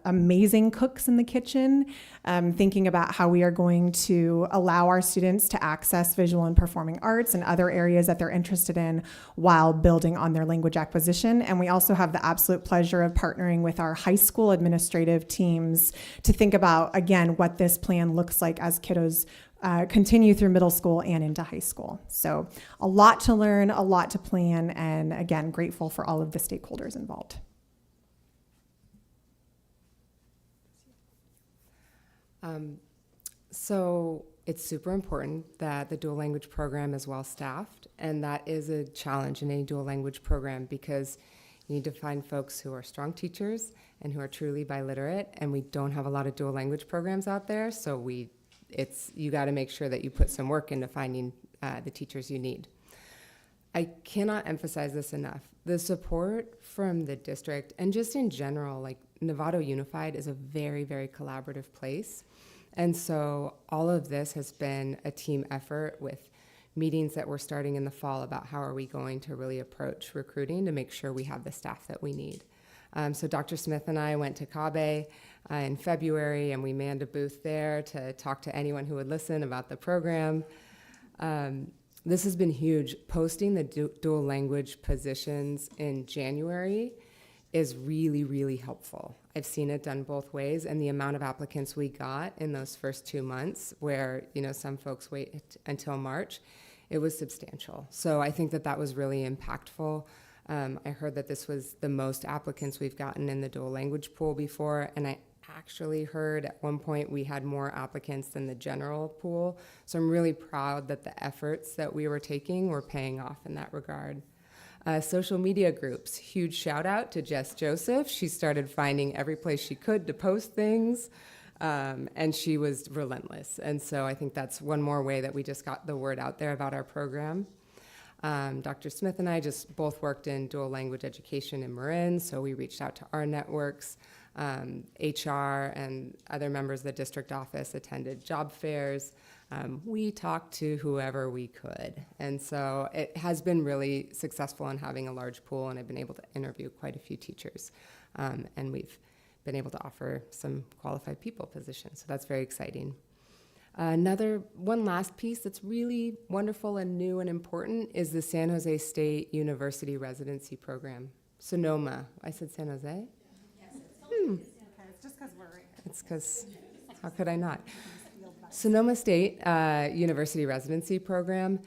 amazing cooks in the kitchen, thinking about how we are going to allow our students to access visual and performing arts and other areas that they're interested in while building on their language acquisition. And we also have the absolute pleasure of partnering with our high school administrative teams to think about, again, what this plan looks like as kiddos continue through middle school and into high school. So a lot to learn, a lot to plan, and again, grateful for all of the stakeholders involved. So it's super important that the dual language program is well staffed, and that is a challenge in any dual language program because you need to find folks who are strong teachers and who are truly biliterate, and we don't have a lot of dual language programs out there, so you got to make sure that you put some work into finding the teachers you need. I cannot emphasize this enough. The support from the district and just in general, like Novato Unified is a very, very collaborative place. And so all of this has been a team effort with meetings that we're starting in the fall about how are we going to really approach recruiting to make sure we have the staff that we need. So Dr. Smith and I went to CABE in February, and we manned a booth there to talk to anyone who would listen about the program. This has been huge. Posting the dual language positions in January is really, really helpful. I've seen it done both ways, and the amount of applicants we got in those first 2 months where, some folks wait until March, it was substantial. So I think that was really impactful. I heard that this was the most applicants we've gotten in the dual language pool before, and I actually heard at one point we had more applicants than the general pool. So I'm really proud that the efforts that we were taking were paying off in that regard. Social media groups, huge shout out to Jess Joseph. She started finding every place she could to post things, and she was relentless. And so I think that's one more way that we just got the word out there about our program. Dr. Smith and I just both worked in dual language education in Marin, so we reached out to our networks. HR and other members of the district office attended job fairs. We talked to whoever we could. And so it has been really successful in having a large pool, and I've been able to interview quite a few teachers. And we've been able to offer some qualified people positions, so that's very exciting. One last piece that's really wonderful and new and important is the San Jose State University Residency Program. Sonoma. I said San Jose? Yes. It's just because we're right here. It's because, how could I not? Sonoma State University Residency Program.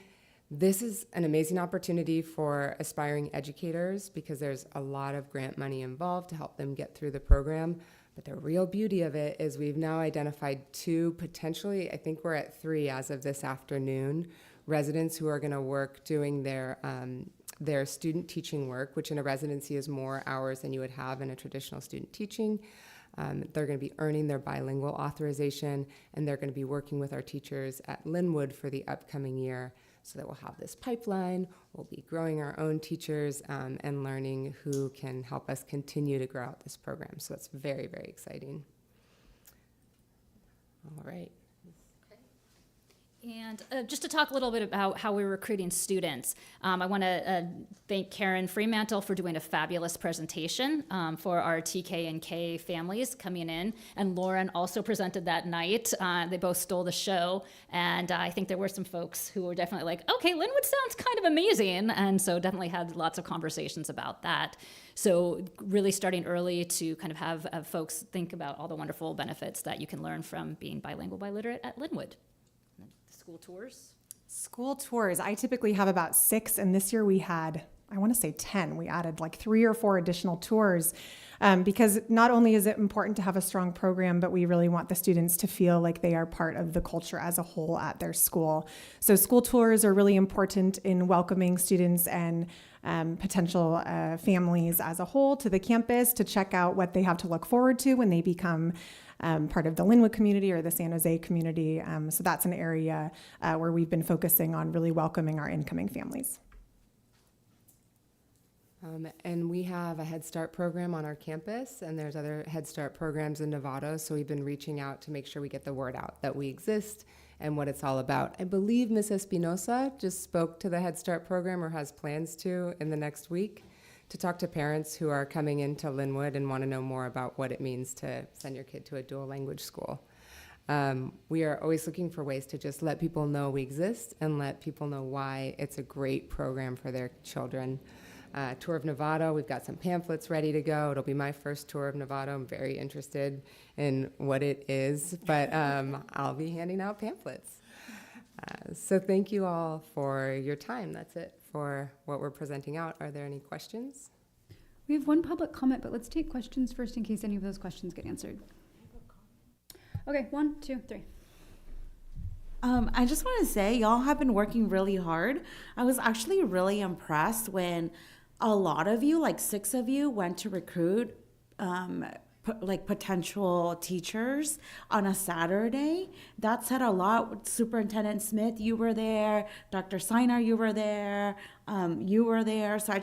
This is an amazing opportunity for aspiring educators because there's a lot of grant money involved to help them get through the program. But the real beauty of it is we've now identified 2, potentially, I think we're at 3 as of this afternoon, residents who are going to work doing their student teaching work, which in a residency is more hours than you would have in a traditional student teaching. They're going to be earning their bilingual authorization, and they're going to be working with our teachers at Linwood for the upcoming year, so that we'll have this pipeline. We'll be growing our own teachers and learning who can help us continue to grow out this program. So it's very, very exciting. All right. And just to talk a little bit about how we're recruiting students, I want to thank Karen Fremantle for doing a fabulous presentation for our TK and K families coming in. And Lauren also presented that night. They both stole the show. And I think there were some folks who were definitely like, okay, Linwood sounds kind of amazing. And so definitely had lots of conversations about that. So really starting early to kind of have folks think about all the wonderful benefits that you can learn from being bilingual, biliterate at Linwood. School tours? School tours. I typically have about 6, and this year we had, I want to say 10. We added like 3 or 4 additional tours because not only is it important to have a strong program, but we really want the students to feel like they are part of the culture as a whole at their school. So school tours are really important in welcoming students and potential families as a whole to the campus to check out what they have to look forward to when they become part of the Linwood community or the San Jose community. So that's an area where we've been focusing on really welcoming our incoming families. And we have a Head Start program on our campus, and there's other Head Start programs in Novato, so we've been reaching out to make sure we get the word out that we exist and what it's all about. I believe Ms. Espinosa just spoke to the Head Start program or has plans to in the next week to talk to parents who are coming into Linwood and want to know more about what it means to send your kid to a dual language school. We are always looking for ways to just let people know we exist and let people know why it's a great program for their children. Tour of Novato, we've got some pamphlets ready to go. It'll be my first tour of Novato. I'm very interested in what it is, but I'll be handing out pamphlets. So thank you all for your time. That's it for what we're presenting out. Are there any questions? We have one public comment, but let's take questions first in case any of those questions get answered. Okay, 1, 2, 3. I just want to say y'all have been working really hard. I was actually really impressed when a lot of you, like 6 of you, went to recruit like potential teachers on a Saturday. That said a lot. Superintendent Smith, you were there. Dr. Siner, you were there. You were there. So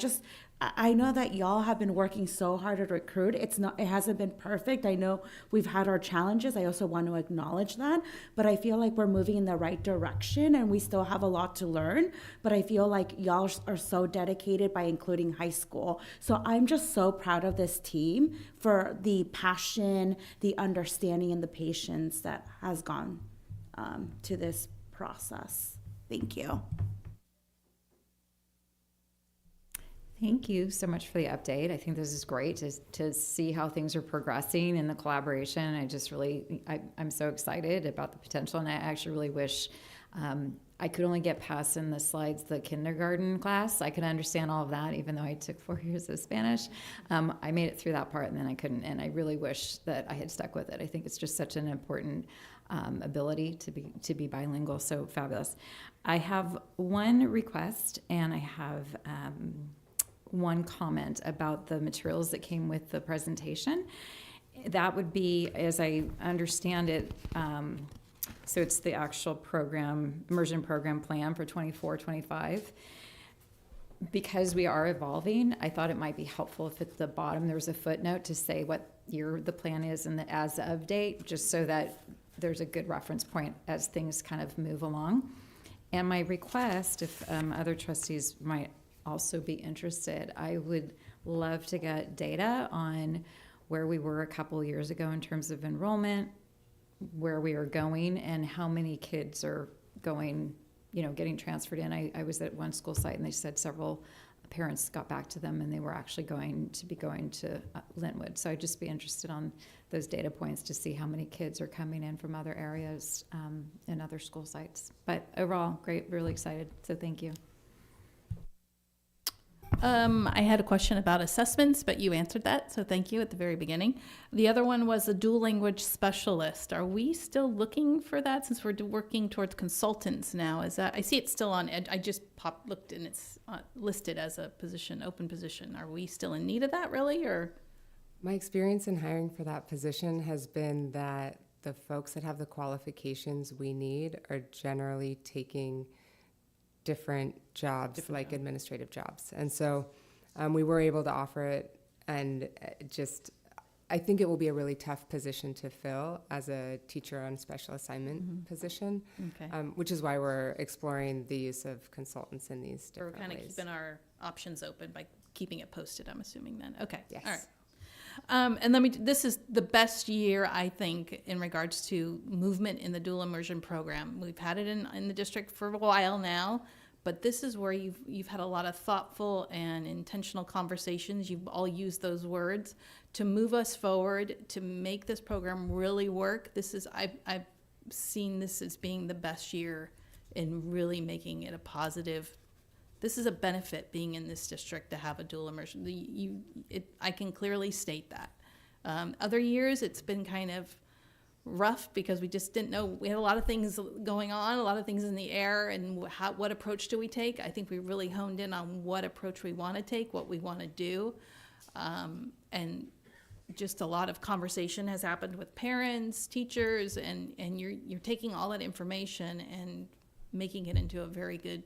I know that y'all have been working so hard to recruit. It hasn't been perfect. I know we've had our challenges. I also want to acknowledge that, but I feel like we're moving in the right direction and we still have a lot to learn, but I feel like y'all are so dedicated by including high school. So I'm just so proud of this team for the passion, the understanding, and the patience that has gone to this process. Thank you. Thank you so much for the update. I think this is great to see how things are progressing in the collaboration. I'm so excited about the potential, and I actually really wish I could only get past in the slides the kindergarten class. I could understand all of that, even though I took 4 years of Spanish. I made it through that part, and then I couldn't, and I really wish that I had stuck with it. I think it's just such an important ability to be bilingual, so fabulous. I have one request, and I have one comment about the materials that came with the presentation. That would be, as I understand it, so it's the actual program, immersion program plan for 24-25. Because we are evolving, I thought it might be helpful if at the bottom there was a footnote to say what year the plan is and the as of date, just so that there's a good reference point as things kind of move along. And my request, if other trustees might also be interested, I would love to get data on where we were a couple years ago in terms of enrollment, where we are going, and how many kids are going, getting transferred in. I was at one school site and they said several parents got back to them and they were actually going to Linwood. So I'd just be interested on those data points to see how many kids are coming in from other areas and other school sites. But overall, great, really excited. So thank you. I had a question about assessments, but you answered that, so thank you at the very beginning. The other one was a dual language specialist. Are we still looking for that since we're working towards consultants now? Is that, I see it's still on, I just looked and it's listed as a position, open position. Are we still in need of that really, or? My experience in hiring for that position has been that the folks that have the qualifications we need are generally taking different jobs, like administrative jobs. And so we were able to offer it, and I think it will be a really tough position to fill as a teacher on special assignment position, which is why we're exploring the use of consultants in these different ways. We're kind of keeping our options open by keeping it posted, I'm assuming then. Okay, yes. All right. And this is the best year, I think, in regards to movement in the dual immersion program. We've had it in the district for a while now, but this is where you've had a lot of thoughtful and intentional conversations. You've all used those words to move us forward, to make this program really work. I've seen this as being the best year in really making it a positive. This is a benefit being in this district to have a dual immersion. I can clearly state that. Other years, it's been kind of rough because we just didn't know. We had a lot of things going on, a lot of things in the air, and what approach do we take? I think we really honed in on what approach we want to take, what we want to do. And just a lot of conversation has happened with parents, teachers, and you're taking all that information and making it into a very good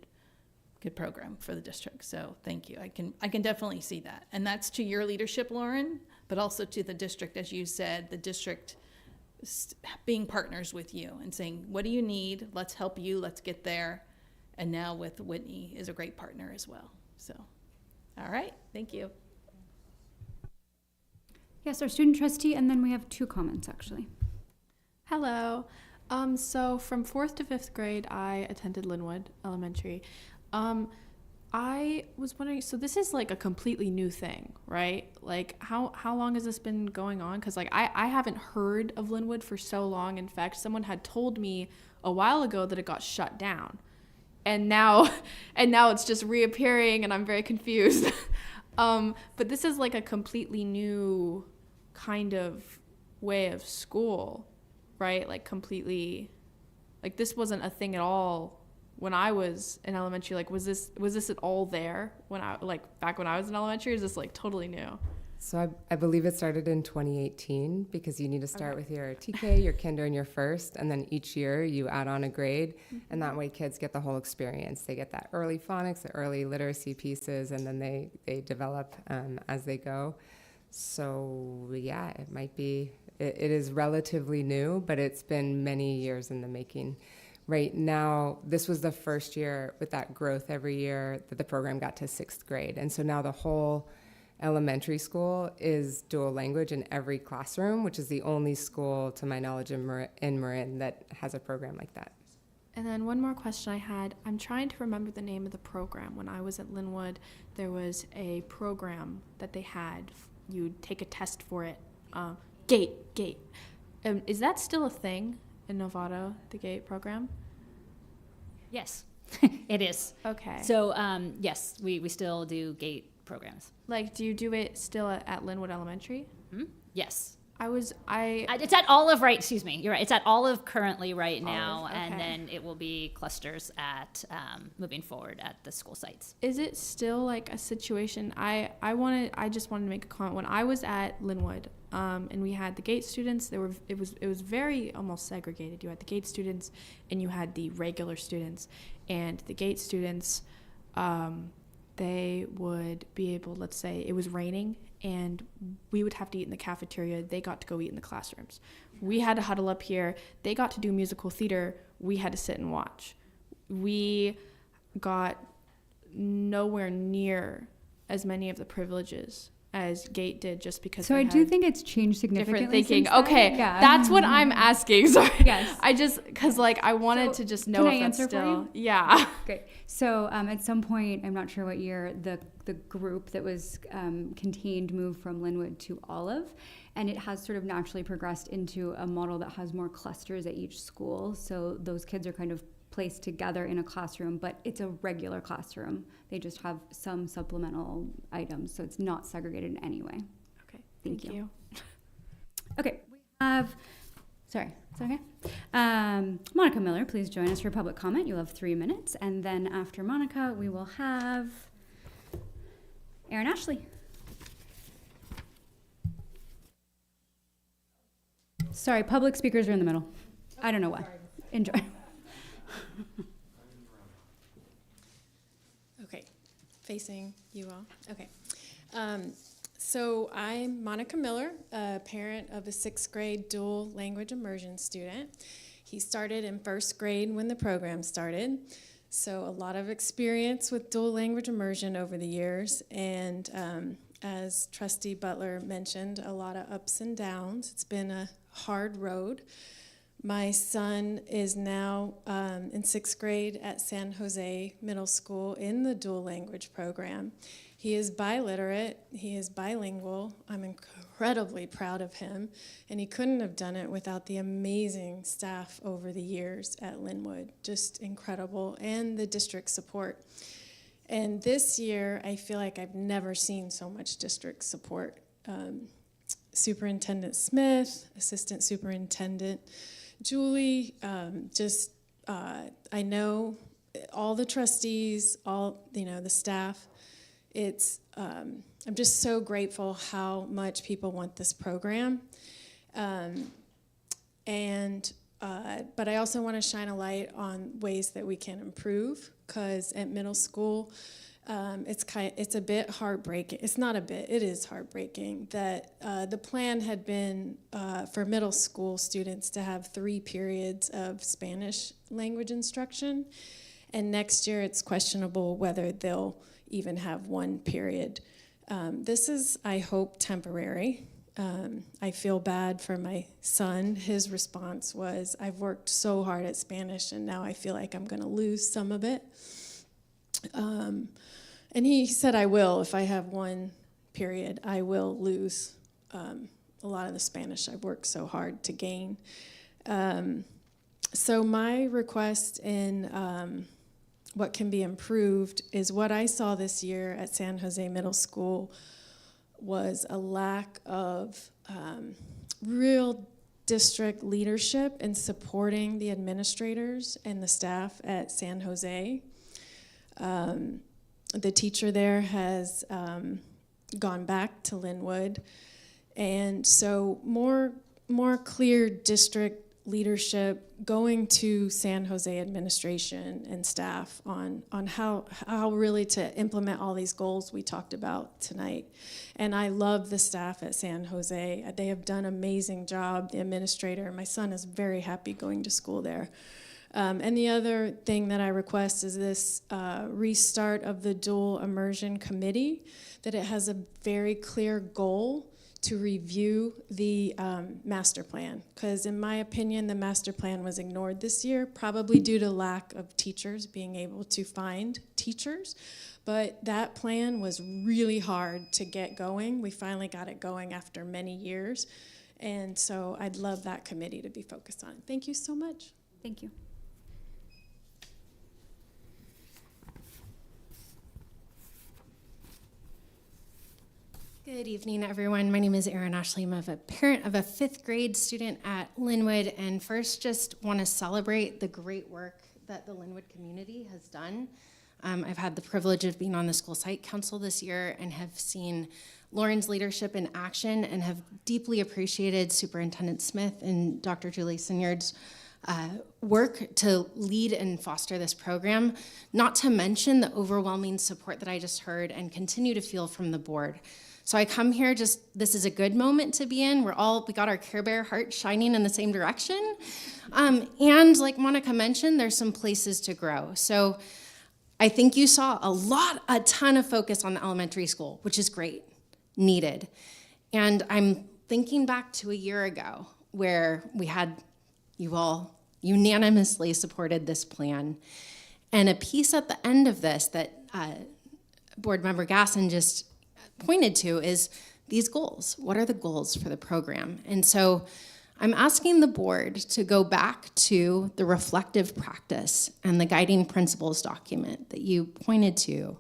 program for the district. So thank you. I can definitely see that. And that's to your leadership, Lauren, but also to the district, as you said, the district being partners with you and saying, what do you need? Let's help you. Let's get there. And now with Whitney is a great partner as well. So, all right. Thank you. Yes, our student trustee, and then we have 2 comments actually. Hello. So from 4th to 5th grade, I attended Linwood Elementary. I was wondering, so this is like a completely new thing, right? Like how long has this been going on? Because like I haven't heard of Linwood for so long. In fact, someone had told me a while ago that it got shut down, and now it's just reappearing, and I'm very confused. But this is like a completely new kind of way of school, right? Like completely, like this wasn't a thing at all when I was in elementary. Like was this at all there back when I was in elementary? Or is this like totally new? So I believe it started in 2018 because you need to start with your TK, your kinder, and your first, and then each year you add on a grade, and that way kids get the whole experience. They get that early phonics, the early literacy pieces, and then they develop as they go. So yeah, it might be, it is relatively new, but it's been many years in the making. Right now, this was the first year with that growth every year that the program got to 6th grade. And so now the whole elementary school is dual language in every classroom, which is the only school, to my knowledge, in Marin that has a program like that. And then one more question I had. I'm trying to remember the name of the program. When I was at Linwood, there was a program that they had. You'd take a test for it. GATE. Is that still a thing in Novato, the GATE program? Yes, it is. Okay. So yes, we still do GATE programs. Like, do you do it still at Linwood Elementary? Yes. It's at Olive, right? Excuse me. You're right. It's at Olive currently right now, Olive, okay. And then it will be clusters at moving forward at the school sites. Is it still like a situation? I just wanted to make a comment. When I was at Linwood, and we had the GATE students, it was very almost segregated. You had the GATE students and you had the regular students, and the GATE students, they would be able, let's say it was raining and we would have to eat in the cafeteria. They got to go eat in the classrooms. We had to huddle up here. They got to do musical theater. We had to sit and watch. We got nowhere near as many of the privileges as Gate did, just because So they I do had think it's changed significantly. different thinking. since then. Okay, Yeah. that's what I'm asking. Sorry. Yes. I just, because like I wanted So, to just know can if I that's answer for still, you? yeah. Great. So at some point, I'm not sure what year, the group that was contained moved from Linwood to Olive, and it has sort of naturally progressed into a model that has more clusters at each school. So those kids are kind of placed together in a classroom, but it's a regular classroom. They just have some supplemental items, so it's not segregated in any way. Okay, Thank you. Okay, we have, sorry, is that okay? Monica Miller, please join us for public comment. You'll have 3 minutes, and then after Monica, we will have Aaron Ashley. Sorry, public speakers are in the middle. I don't know why. Enjoy. Okay, facing you all. Okay. So I'm Monica Miller, a parent of a 6th grade dual language immersion student. He started in 1st grade when the program started. So a lot of experience with dual language immersion over the years. And as Trustee Butler mentioned, a lot of ups and downs. It's been a hard road. My son is now in 6th grade at San Jose Middle School in the dual language program. He is biliterate, he is bilingual. I'm incredibly proud of him, and he couldn't have done it without the amazing staff over the years at Linwood. Just incredible, and the district support. And this year, I feel like I've never seen so much district support. Superintendent Smith, Assistant Superintendent Julie, I know all the trustees, all, the staff. I'm just so grateful how much people want this program. But I also want to shine a light on ways that we can improve, because at middle school, it's a bit heartbreaking. It's not a bit, it is heartbreaking that the plan had been for middle school students to have 3 periods of Spanish language instruction, and next year it's questionable whether they'll even have 1 period. This is, I hope, temporary. I feel bad for my son. His response was, I've worked so hard at Spanish and now I feel like I'm going to lose some of it. And he said, I will. If I have 1 period, I will lose a lot of the Spanish I've worked so hard to gain. So my request in what can be improved is what I saw this year at San Jose Middle School was a lack of real district leadership in supporting the administrators and the staff at San Jose. The teacher there has gone back to Linwood, and so more clear district leadership going to San Jose administration and staff on how really to implement all these goals we talked about tonight. And I love the staff at San Jose. They have done an amazing job, the administrator. My son is very happy going to school there. And the other thing that I request is this restart of the dual immersion committee, that it has a very clear goal to review the master plan. Because in my opinion, the master plan was ignored this year, probably due to lack of teachers being able to find teachers. But that plan was really hard to get going. We finally got it going after many years. And so I'd love that committee to be focused on it. Thank you so much. Thank you. Good evening, everyone. My name is Erin Ashley. I'm a parent of a 5th grade student at Linwood, and first just want to celebrate the great work that the Linwood community has done. I've had the privilege of being on the school site council this year and have seen Lauren's leadership in action and have deeply appreciated Superintendent Smith and Dr. Julie Sinyard's work to lead and foster this program, not to mention the overwhelming support that I just heard and continue to feel from the board. So I come here this is a good moment to be in. We got our Care Bear heart shining in the same direction. And like Monica mentioned, there's some places to grow. So I think you saw a ton of focus on the elementary school, which is great. needed. And I'm thinking back to a year ago where we had, you all unanimously supported this plan. And a piece at the end of this that Board Member Gasson just pointed to is these goals. What are the goals for the program? And so I'm asking the board to go back to the reflective practice and the guiding principles document that you pointed to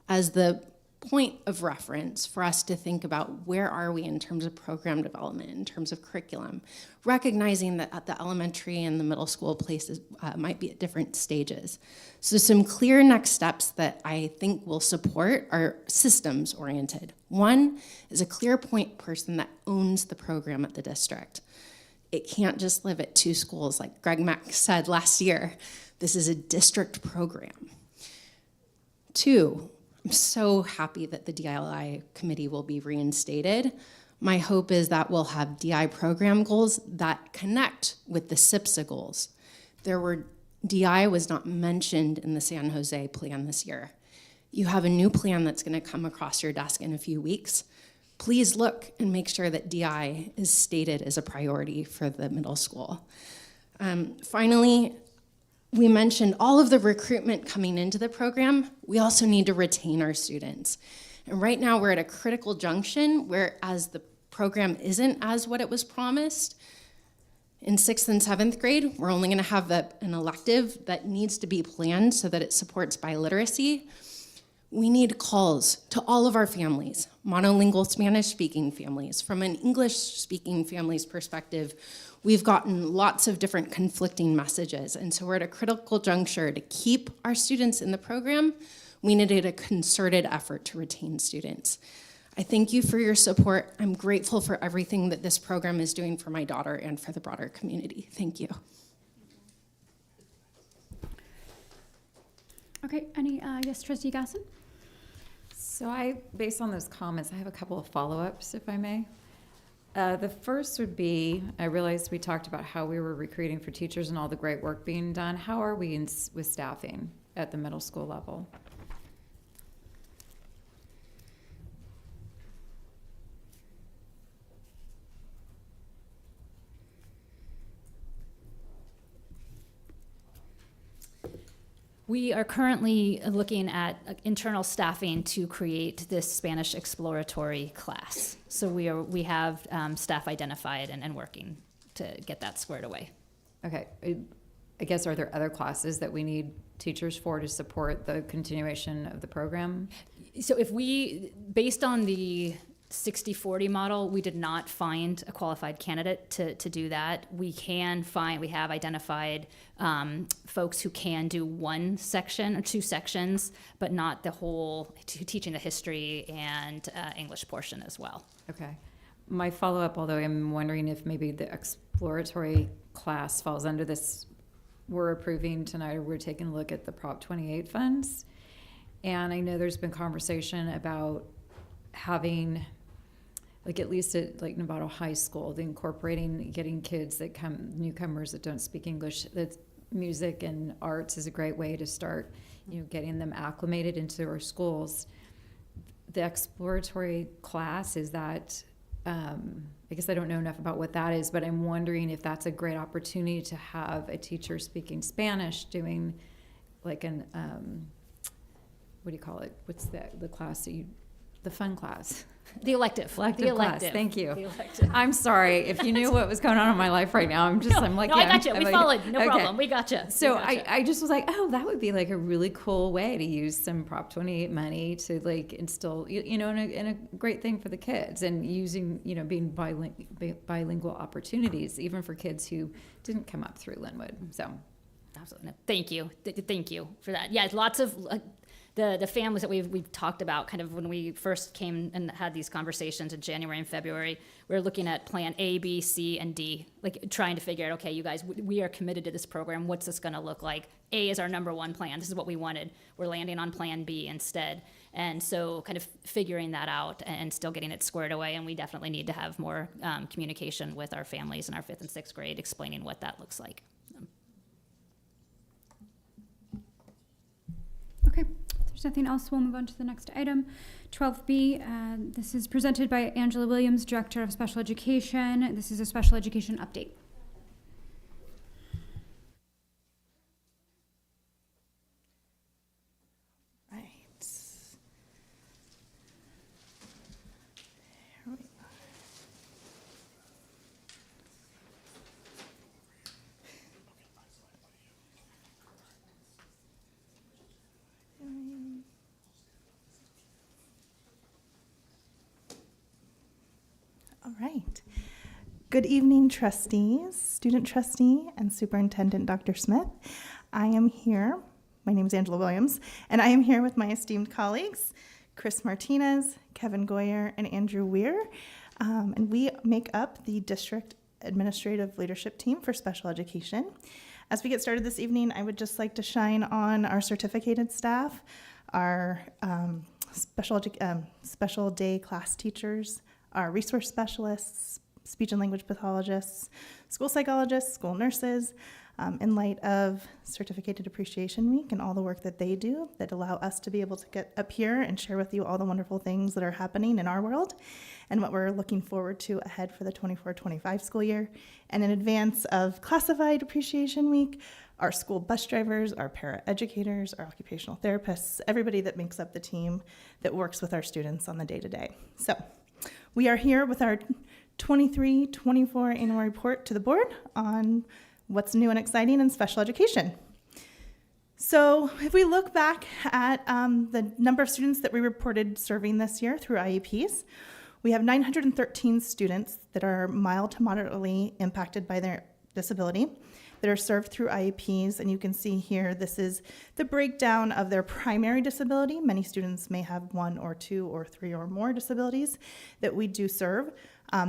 as the point of reference for us to think about where are we in terms of program development, in terms of curriculum, recognizing that at the elementary and the middle school places might be at different stages. So some clear next steps that I think will support are systems oriented. One is a clear point person that owns the program at the district. It can't just live at 2 schools like Greg Mack said last year. This is a district program. 2, I'm so happy that the DI committee will be reinstated. My hope is that we'll have DI program goals that connect with the SIPSA goals. DI was not mentioned in the San Jose plan this year. You have a new plan that's going to come across your desk in a few weeks. Please look and make sure that DI is stated as a priority for the middle school. Finally, we mentioned all of the recruitment coming into the program. We also need to retain our students. And right now we're at a critical junction where as the program isn't as what it was promised, in 6th and 7th grade, we're only gonna have an elective that needs to be planned so that it supports biliteracy. We need calls to all of our families, monolingual Spanish-speaking families. From an English-speaking family's perspective, we've gotten lots of different conflicting messages, and so we're at a critical juncture to keep our students in the program. We needed a concerted effort to retain students. I thank you for your support. I'm grateful for everything that this program is doing for my daughter and for the broader community. Thank you. Okay, yes, Trustee Gasson? So based on those comments, I have a couple of follow-ups, if I may. The first would be, I realized we talked about how we were recruiting for teachers and all the great work being done. How are we with staffing at the middle school level? We are currently looking at internal staffing to create this Spanish exploratory class. So we have staff identified and working to get that squared away. Okay. I guess, are there other classes that we need teachers for to support the continuation of the program? So based on the 60-40 model, we did not find a qualified candidate to do that. We have identified folks who can do 1 section or 2 sections, but not the whole, teaching the history and English portion as well. Okay. My follow-up, although I'm wondering if maybe the exploratory class falls under this, we're approving tonight, or we're taking a look at the Prop 28 funds. And I know there's been conversation about having, like at least at like Novato High School, getting kids that newcomers that don't speak English, that music and arts is a great way to start, getting them acclimated into our schools. The exploratory class, is that, I guess I don't know enough about what that is, but I'm wondering if that's a great opportunity to have a teacher speaking Spanish doing like an, what do you call it? What's the class the fun class? The elective. Class. Thank you. The elective. I'm sorry if you knew what was going on in my life right now. I got you. We followed. No problem. We got you. So I just was like, oh, that would be like a really cool way to use some Prop 28 money to like instill, in a great thing for the kids, and using, being bilingual opportunities, even for kids who didn't come up through Linwood. So, absolutely. Thank you for that. Yeah, lots of. The families that we've talked about, kind of when we first came and had these conversations in January and February, we were looking at plan A, B, C, and D, like trying to figure out, okay, you guys, we are committed to this program. What's this going to look like? A is our number 1 plan. This is what we wanted. We're landing on plan B instead. And so kind of figuring that out and still getting it squared away. And we definitely need to have more communication with our families in our 5th and 6th grade, explaining what that looks like. Okay. there's nothing else, we'll move on to the next item. 12B, this is presented by Angela Williams, Director of Special Education. This is a special education update. All right. Good evening, trustees, student trustee, and Superintendent Dr. Smith. I am here, my name is Angela Williams, and I am here with my esteemed colleagues, Chris Martinez, Kevin Goyer, and Andrew Weir, and we make up the District Administrative Leadership Team for Special Education. As we get started this evening, I would just like to shine on our certificated staff, our special day class teachers, our resource specialists, speech and language pathologists, school psychologists, school nurses, in light of Certificated Appreciation Week and all the work that they do that allow us to be able to get up here and share with you all the wonderful things that are happening in our world and what we're looking forward to ahead for the 24-25 school year. And in advance of Classified Appreciation Week, our school bus drivers, our para-educators, our occupational therapists, everybody that makes up the team that works with our students on the day-to-day. So we are here with our 23-24 annual report to the board on what's new and exciting in special education. So if we look back at the number of students that we reported serving this year through IEPs, we have 913 students that are mild to moderately impacted by their disability that are served through IEPs. And you can see here, this is the breakdown of their primary disability. Many students may have 1 or 2 or 3 or more disabilities that we do serve.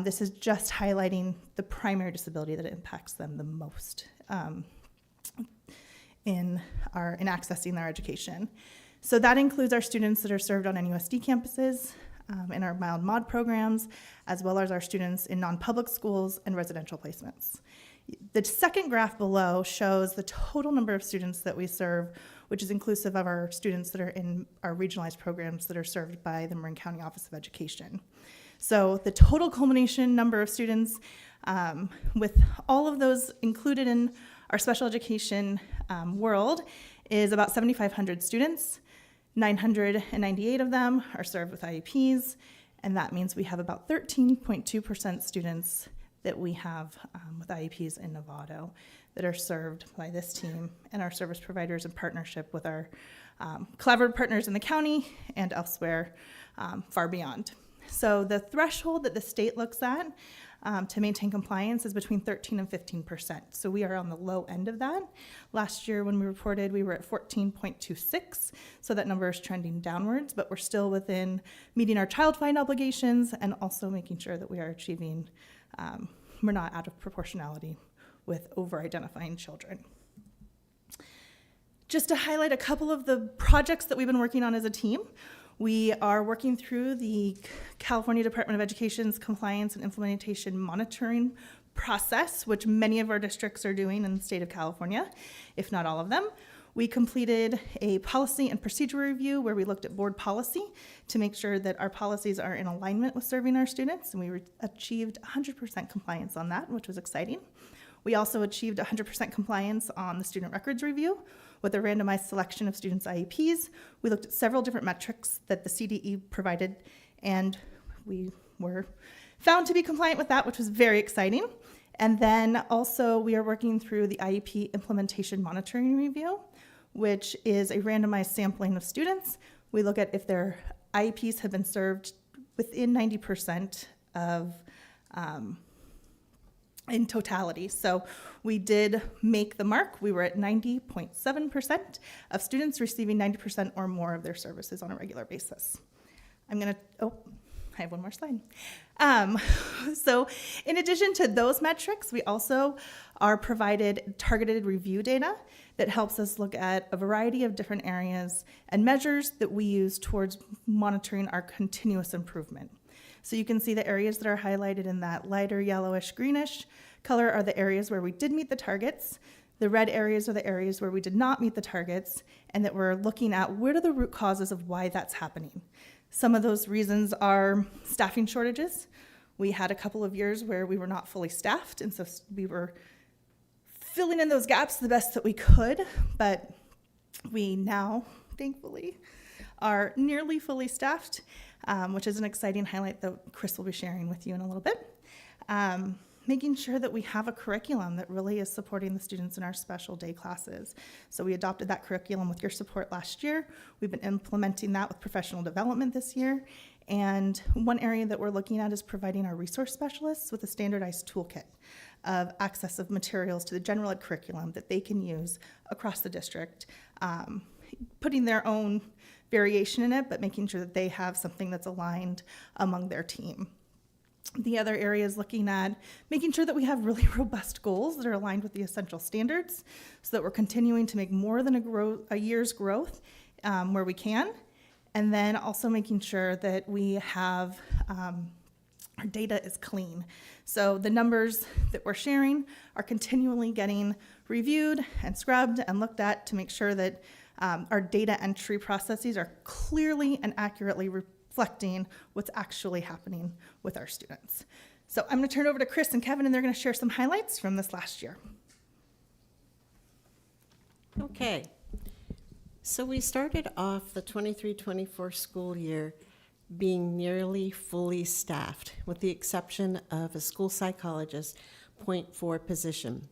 This is just highlighting the primary disability that impacts them the most in accessing their education. So that includes our students that are served on NUSD campuses, in our mild mod programs, as well as our students in non-public schools and residential placements. The second graph below shows the total number of students that we serve, which is inclusive of our students that are in our regionalized programs that are served by the Marin County Office of Education. So the total culmination number of students, with all of those included in our special education world, is about 7,500 students. 998 of them are served with IEPs, and that means we have about 13.2% students that we have with IEPs in Novato that are served by this team and our service providers in partnership with our collaborative partners in the county and elsewhere far beyond. So the threshold that the state looks at to maintain compliance is between 13 and 15%. So we are on the low end of that. Last year when we reported, we were at 14.26. So that number is trending downwards, but we're still within meeting our child find obligations and also making sure that we are achieving, we're not out of proportionality with over-identifying children. Just to highlight a couple of the projects that we've been working on as a team, we are working through the California Department of Education's compliance and implementation monitoring process, which many of our districts are doing in the state of California, if not all of them. We completed a policy and procedure review where we looked at board policy to make sure that our policies are in alignment with serving our students, and we achieved 100% compliance on that, which was exciting. We also achieved 100% compliance on the student records review with a randomized selection of students' IEPs. We looked at several different metrics that the CDE provided, and we were found to be compliant with that, which was very exciting. And then also we are working through the IEP implementation monitoring review, which is a randomized sampling of students. We look at if their IEPs have been served within 90% of in totality. So we did make the mark. We were at 90.7% of students receiving 90% or more of their services on a regular basis. I have one more slide. So in addition to those metrics, we also are provided targeted review data that helps us look at a variety of different areas and measures that we use towards monitoring our continuous improvement. So you can see the areas that are highlighted in that lighter yellowish greenish color are the areas where we did meet the targets. The red areas are the areas where we did not meet the targets and that we're looking at what are the root causes of why that's happening. Some of those reasons are staffing shortages. We had a couple of years where we were not fully staffed, and so we were filling in those gaps the best that we could, but we now, thankfully, are nearly fully staffed, which is an exciting highlight that Chris will be sharing with you in a little bit. Making sure that we have a curriculum that really is supporting the students in our special day classes. So we adopted that curriculum with your support last year. We've been implementing that with professional development this year. And one area that we're looking at is providing our resource specialists with a standardized toolkit of access of materials to the general ed curriculum that they can use across the district, putting their own variation in it, but making sure that they have something that's aligned among their team. The other area is looking at making sure that we have really robust goals that are aligned with the essential standards so that we're continuing to make more than a year's growth where we can. And then also making sure that we have our data is clean. So the numbers that we're sharing are continually getting reviewed and scrubbed and looked at to make sure that our data entry processes are clearly and accurately reflecting what's actually happening with our students. So I'm going to turn it over to Chris and Kevin, and they're going to share some highlights from this last year. Okay. So we started off the 23-24 school year being nearly fully staffed, with the exception of a school psychologist, 0.4 position.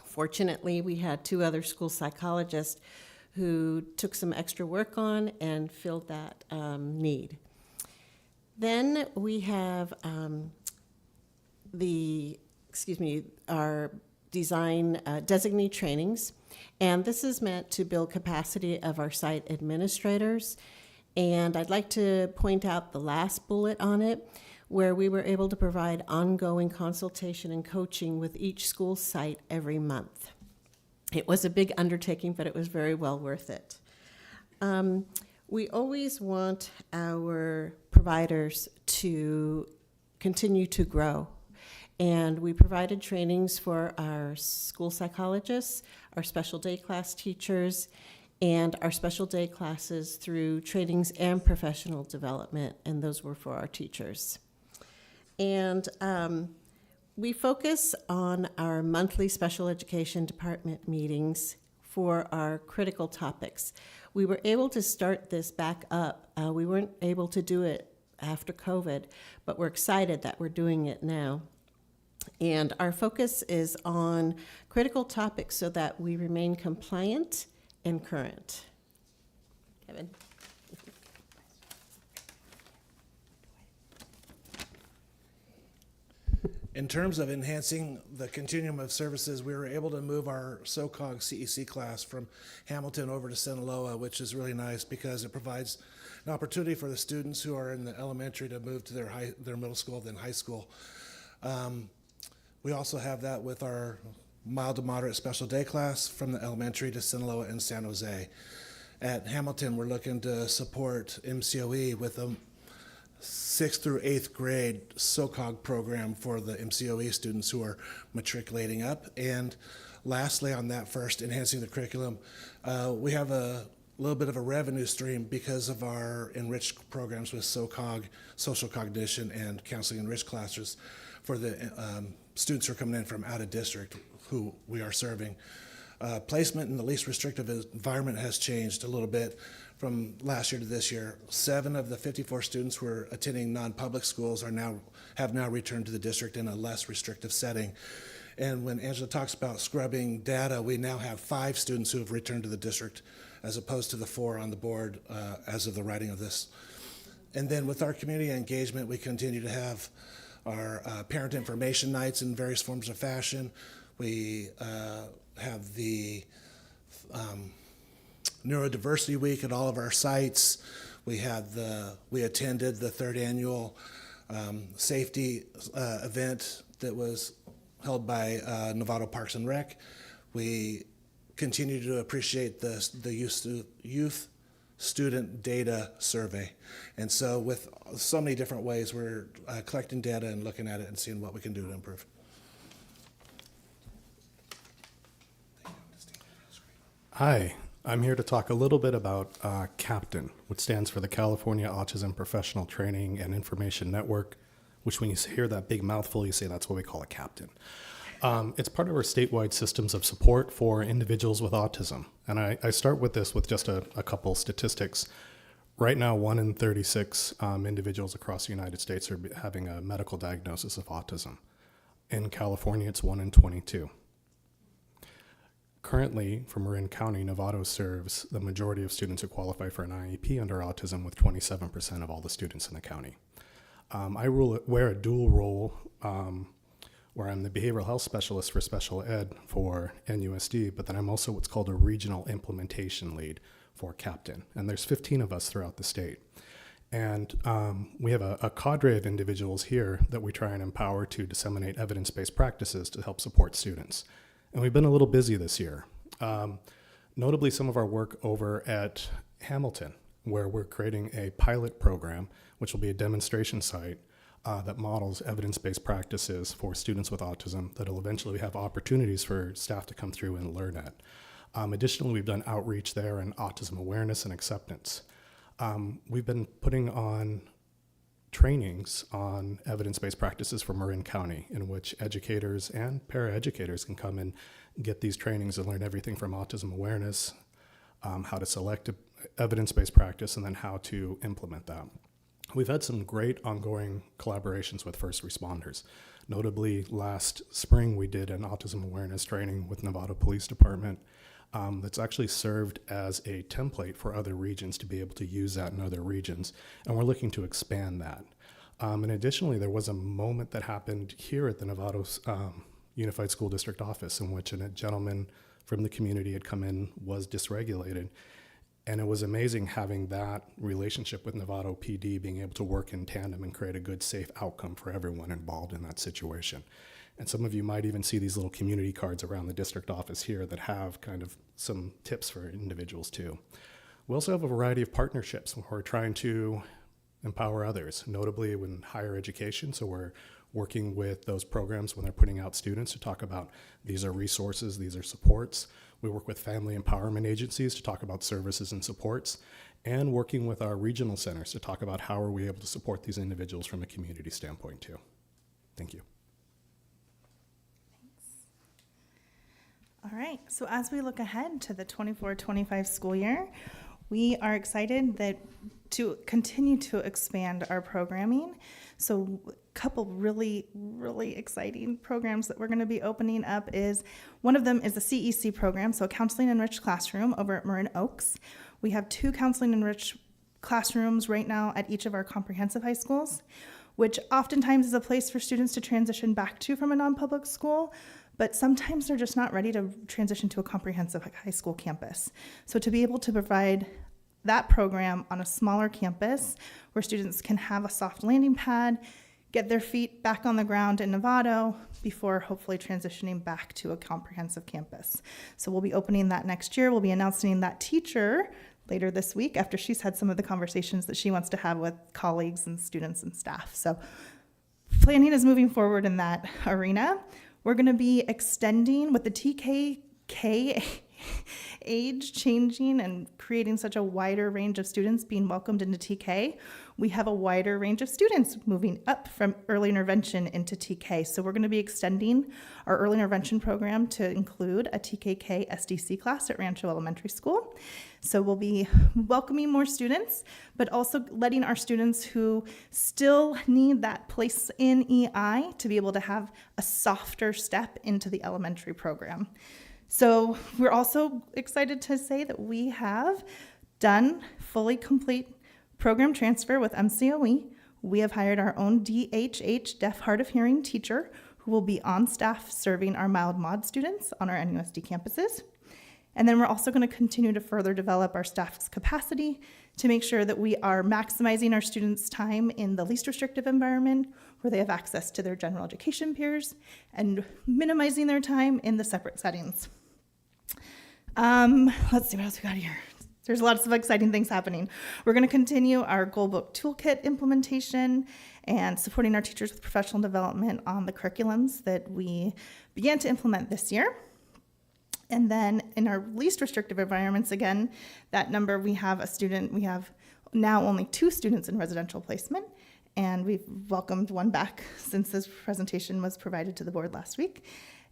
Fortunately, we had 2 other school psychologists who took some extra work on and filled that need. Then we have our design designee trainings, and this is meant to build capacity of our site administrators. And I'd like to point out the last bullet on it, where we were able to provide ongoing consultation and coaching with each school site every month. It was a big undertaking, but it was very well worth it. We always want our providers to continue to grow. And we provided trainings for our school psychologists, our special day class teachers, and our special day classes through trainings and professional development, and those were for our teachers. And we focus on our monthly special education department meetings for our critical topics. We were able to start this back up. We weren't able to do it after COVID, but we're excited that we're doing it now. And our focus is on critical topics so that we remain compliant and current. Kevin. In terms of enhancing the continuum of services, we were able to move our SOCOG CEC class from Hamilton over to Sinaloa, which is really nice because it provides an opportunity for the students who are in the elementary to move to their middle school, then high school. We also have that with our mild to moderate special day class from the elementary to Sinaloa and San Jose. At Hamilton, we're looking to support MCOE with a 6th through 8th grade SOCOG program for the MCOE students who are matriculating up. And lastly, on that first, enhancing the curriculum, we have a little bit of a revenue stream because of our enriched programs with SOCOG, social cognition, and counseling enriched classes for the students who are coming in from out of district who we are serving. Placement in the least restrictive environment has changed a little bit from last year to this year. 7 of the 54 students who are attending non-public schools have now returned to the district in a less restrictive setting. And when Angela talks about scrubbing data, we now have 5 students who have returned to the district as opposed to the 4 on the board as of the writing of this. And then with our community engagement, we continue to have our parent information nights in various forms of fashion. We have the Neurodiversity Week at all of our sites. We attended the 3rd annual safety event that was held by Novato Parks and Rec. We continue to appreciate the youth student data survey. And so with so many different ways, we're collecting data and looking at it and seeing what we can do to improve. Hi, I'm here to talk a little bit about CAPTAIN, which stands for the California Autism Professional Training and Information Network, which when you hear that big mouthful, you say that's what we call a CAPTAIN. It's part of our statewide systems of support for individuals with autism. And I start with this with just a couple statistics. Right now, 1 in 36 individuals across the United States are having a medical diagnosis of autism. In California, it's 1 in 22. Currently, for Marin County, Novato serves the majority of students who qualify for an IEP under autism, with 27% of all the students in the county. I wear a dual role where I'm the behavioral health specialist for special ed for NUSD, but then I'm also what's called a regional implementation lead for CAPTAIN. And there's 15 of us throughout the state. And we have a cadre of individuals here that we try and empower to disseminate evidence-based practices to help support students. And we've been a little busy this year. Notably, some of our work over at Hamilton, where we're creating a pilot program, which will be a demonstration site that models evidence-based practices for students with autism that will eventually have opportunities for staff to come through and learn at. Additionally, we've done outreach there in autism awareness and acceptance. We've been putting on trainings on evidence-based practices for Marin County, in which educators and paraeducators can come and get these trainings and learn everything from autism awareness, how to select evidence-based practice, and then how to implement that. We've had some great ongoing collaborations with first responders. Notably, last spring we did an autism awareness training with Novato Police Department that's actually served as a template for other regions to be able to use that in other regions, and we're looking to expand that. And additionally, there was a moment that happened here at the Novato Unified School District office in which a gentleman from the community had come in, was dysregulated, and it was amazing having that relationship with Novato PD being able to work in tandem and create a good, safe outcome for everyone involved in that situation. And some of you might even see these little community cards around the district office here that have kind of some tips for individuals too. We also have a variety of partnerships where we're trying to empower others, notably in higher education. So we're working with those programs when they're putting out students to talk about these are resources, these are supports. We work with family empowerment agencies to talk about services and supports, and working with our regional centers to talk about how are we able to support these individuals from a community standpoint too. Thank you. All right, so as we look ahead to the 24-25 school year, we are excited to continue to expand our programming. So a couple really, really exciting programs that we're going to be opening up is, one of them is the CEC program, so Counseling Enriched Classroom over at Marin Oaks. We have 2 Counseling Enriched classrooms right now at each of our comprehensive high schools, which oftentimes is a place for students to transition back to from a non-public school, but sometimes they're just not ready to transition to a comprehensive high school campus. So to be able to provide that program on a smaller campus where students can have a soft landing pad, get their feet back on the ground in Novato before hopefully transitioning back to a comprehensive campus. So we'll be opening that next year. We'll be announcing that teacher later this week after she's had some of the conversations that she wants to have with colleagues and students and staff. So planning is moving forward in that arena. We're going to be extending with the TKK age changing and creating such a wider range of students being welcomed into TK. We have a wider range of students moving up from early intervention into TK. So we're going to be extending our early intervention program to include a TKK SDC class at Rancho Elementary School. So we'll be welcoming more students, but also letting our students who still need that place in EI to be able to have a softer step into the elementary program. So we're also excited to say that we have done fully complete program transfer with MCOE. We have hired our own DHH, deaf hard of hearing teacher, who will be on staff serving our mild mod students on our NUSD campuses. And then we're also going to continue to further develop our staff's capacity to make sure that we are maximizing our students' time in the least restrictive environment where they have access to their general education peers and minimizing their time in the separate settings. Let's see what else we got here. There's lots of exciting things happening. We're going to continue our Goalbook Toolkit implementation and supporting our teachers with professional development on the curriculums that we began to implement this year. And then in our least restrictive environments, again, that number, we have now only 2 students in residential placement, and we've welcomed one back since this presentation was provided to the board last week.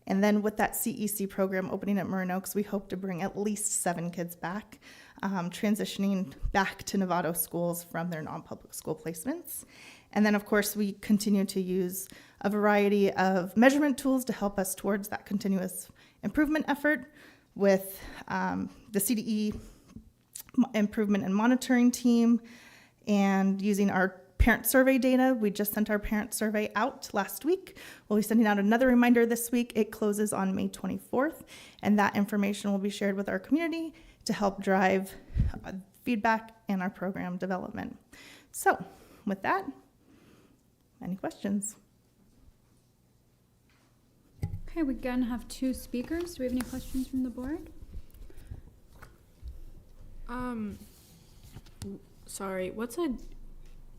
And then with that CEC program opening at Marin Oaks, we hope to bring at least 7 kids back, transitioning back to Novato schools from their non-public school placements. And then, of course, we continue to use a variety of measurement tools to help us towards that continuous improvement effort with the CDE improvement and monitoring team, and using our parent survey data. We just sent our parent survey out last week. We'll be sending out another reminder this week. It closes on May 24th, and that information will be shared with our community to help drive feedback and our program development. So with that, any questions? Okay, we again have 2 speakers. Do we have any questions from the board? Sorry, what's a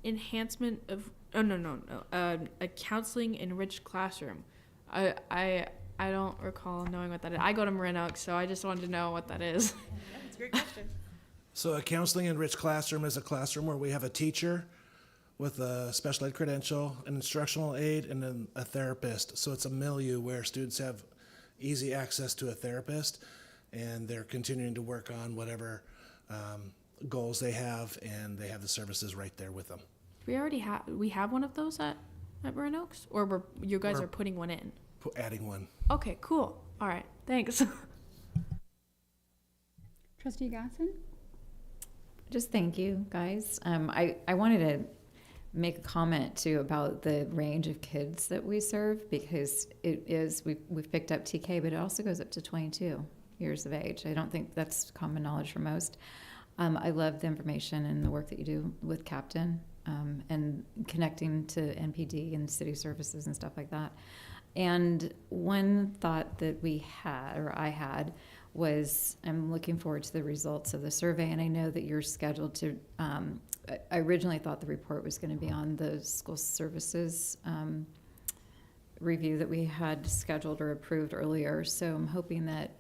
enhancement of, a counseling enriched classroom? I don't recall knowing what that is. I go to Marin Oaks, so I just wanted to know what that is. That's a great question. So a counseling enriched classroom is a classroom where we have a teacher with a special ed credential, an instructional aide, and then a therapist. So it's a milieu where students have easy access to a therapist, and they're continuing to work on whatever goals they have, and they have the services right there with them. We have one of those at Marin Oaks, or you guys are putting one in? Adding one. Okay, cool. All right, thanks. Trustee Gasson? Just thank you, guys. I wanted to make a comment too about the range of kids that we serve, because we've picked up TK, but it also goes up to 22 years of age. I don't think that's common knowledge for most. I love the information and the work that you do with Captain, and connecting to NPD and city services and stuff like that. And one thought that I had, was I'm looking forward to the results of the survey, and I know that you're scheduled to, I originally thought the report was going to be on the school services review that we had scheduled or approved earlier. So I'm hoping that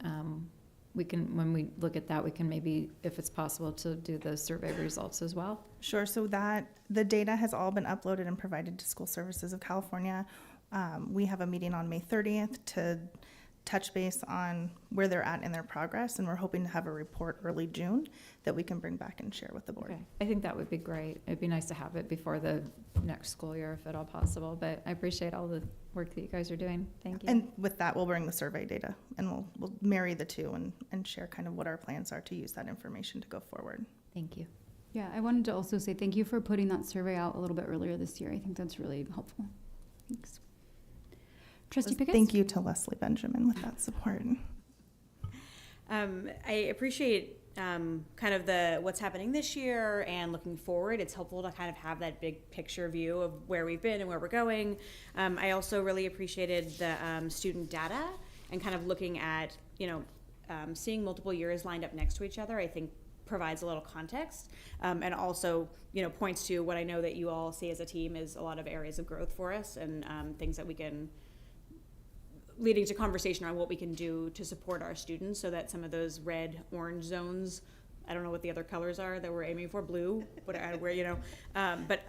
we can, when we look at that, we can maybe, if it's possible, to do the survey results as well. Sure. So that the data has all been uploaded and provided to School Services of California. We have a meeting on May 30th to touch base on where they're at in their progress, and we're hoping to have a report early June that we can bring back and share with the board. Okay. I think that would be great. It'd be nice to have it before the next school year, if at all possible, but I appreciate all the work that you guys are doing. Thank you. And with that, we'll bring the survey data, and we'll marry the two and share kind of what our plans are to use that information to go forward. Thank you. Yeah, I wanted to also say thank you for putting that survey out a little bit earlier this year. I think that's really helpful. Thanks. Trustee Pickett? Thank you to Leslie Benjamin with that support. I appreciate kind of what's happening this year and looking forward. It's helpful to kind of have that big picture view of where we've been and where we're going. I also really appreciated the student data and kind of looking at, seeing multiple years lined up next to each other, I think provides a little context, and also, points to what I know that you all see as a team is a lot of areas of growth for us, and things that we can, leading to conversation on what we can do to support our students so that some of those red, orange zones, I don't know what the other colors are that we're aiming for, blue, but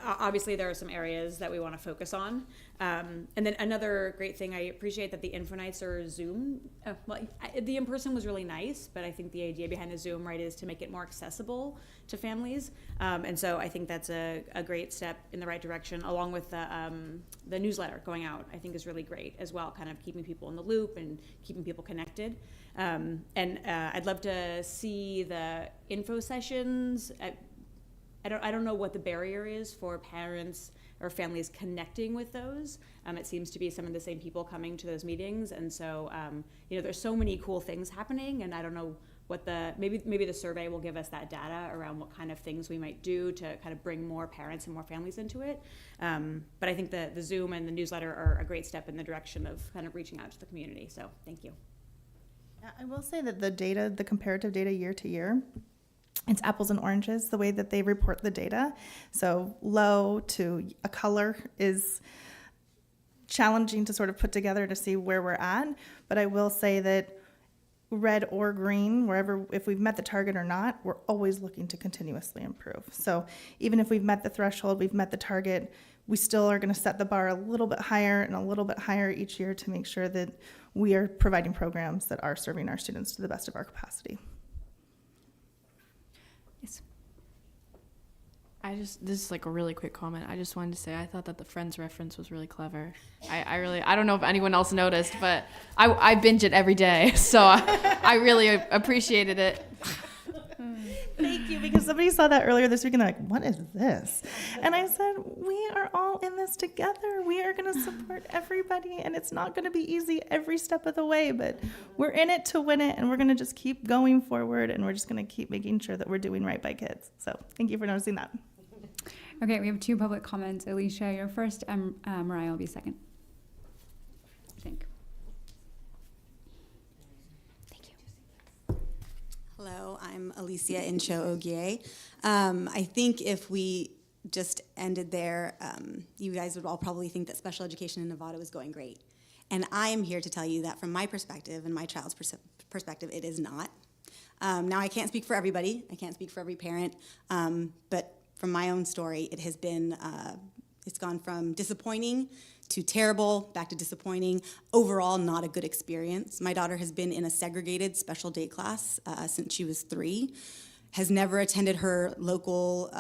obviously there are some areas that we want to focus on. And then another great thing, I appreciate that the info nights are Zoom. The in-person was really nice, but I think the idea behind the Zoom, right, is to make it more accessible to families. And so I think that's a great step in the right direction, along with the newsletter going out, I think is really great as well, kind of keeping people in the loop and keeping people connected. And I'd love to see the info sessions. I don't know what the barrier is for parents or families connecting with those. It seems to be some of the same people coming to those meetings, and so there's so many cool things happening, and I don't know what maybe the survey will give us that data around what kind of things we might do to kind of bring more parents and more families into it. But I think the Zoom and the newsletter are a great step in the direction of kind of reaching out to the community. So thank you. I will say that the comparative data year to year, it's apples and oranges, the way that they report the data. So low to a color is challenging to sort of put together to see where we're at. But I will say that red or green, wherever, if we've met the target or not, we're always looking to continuously improve. So even if we've met the threshold, we've met the target, we still are going to set the bar a little bit higher and a little bit higher each year to make sure that we are providing programs that are serving our students to the best of our capacity. Yes. This is like a really quick comment. I just wanted to say I thought that the Friends reference was really clever. I don't know if anyone else noticed, but I binge it every day, so I really appreciated it. Thank you, because somebody saw that earlier this week and they're like, what is this? And I said, we are all in this together. We are going to support everybody, and it's not going to be easy every step of the way, but we're in it to win it, and we're going to just keep going forward, and we're just going to keep making sure that we're doing right by kids. So thank you for noticing that. Okay, we have 2 public comments. Alicia, you're first, and Mariah will be second. I think. Thank you. Hello, I'm Alicia Incho Ogie. I think if we just ended there, you guys would all probably think that special education in Novato is going great. And I am here to tell you that from my perspective and my child's perspective, it is not. Now, I can't speak for everybody. I can't speak for every parent. But from my own story, it has been, it's gone from disappointing to terrible, back to disappointing. Overall, not a good experience. My daughter has been in a segregated special day class since she was 3, has never attended her local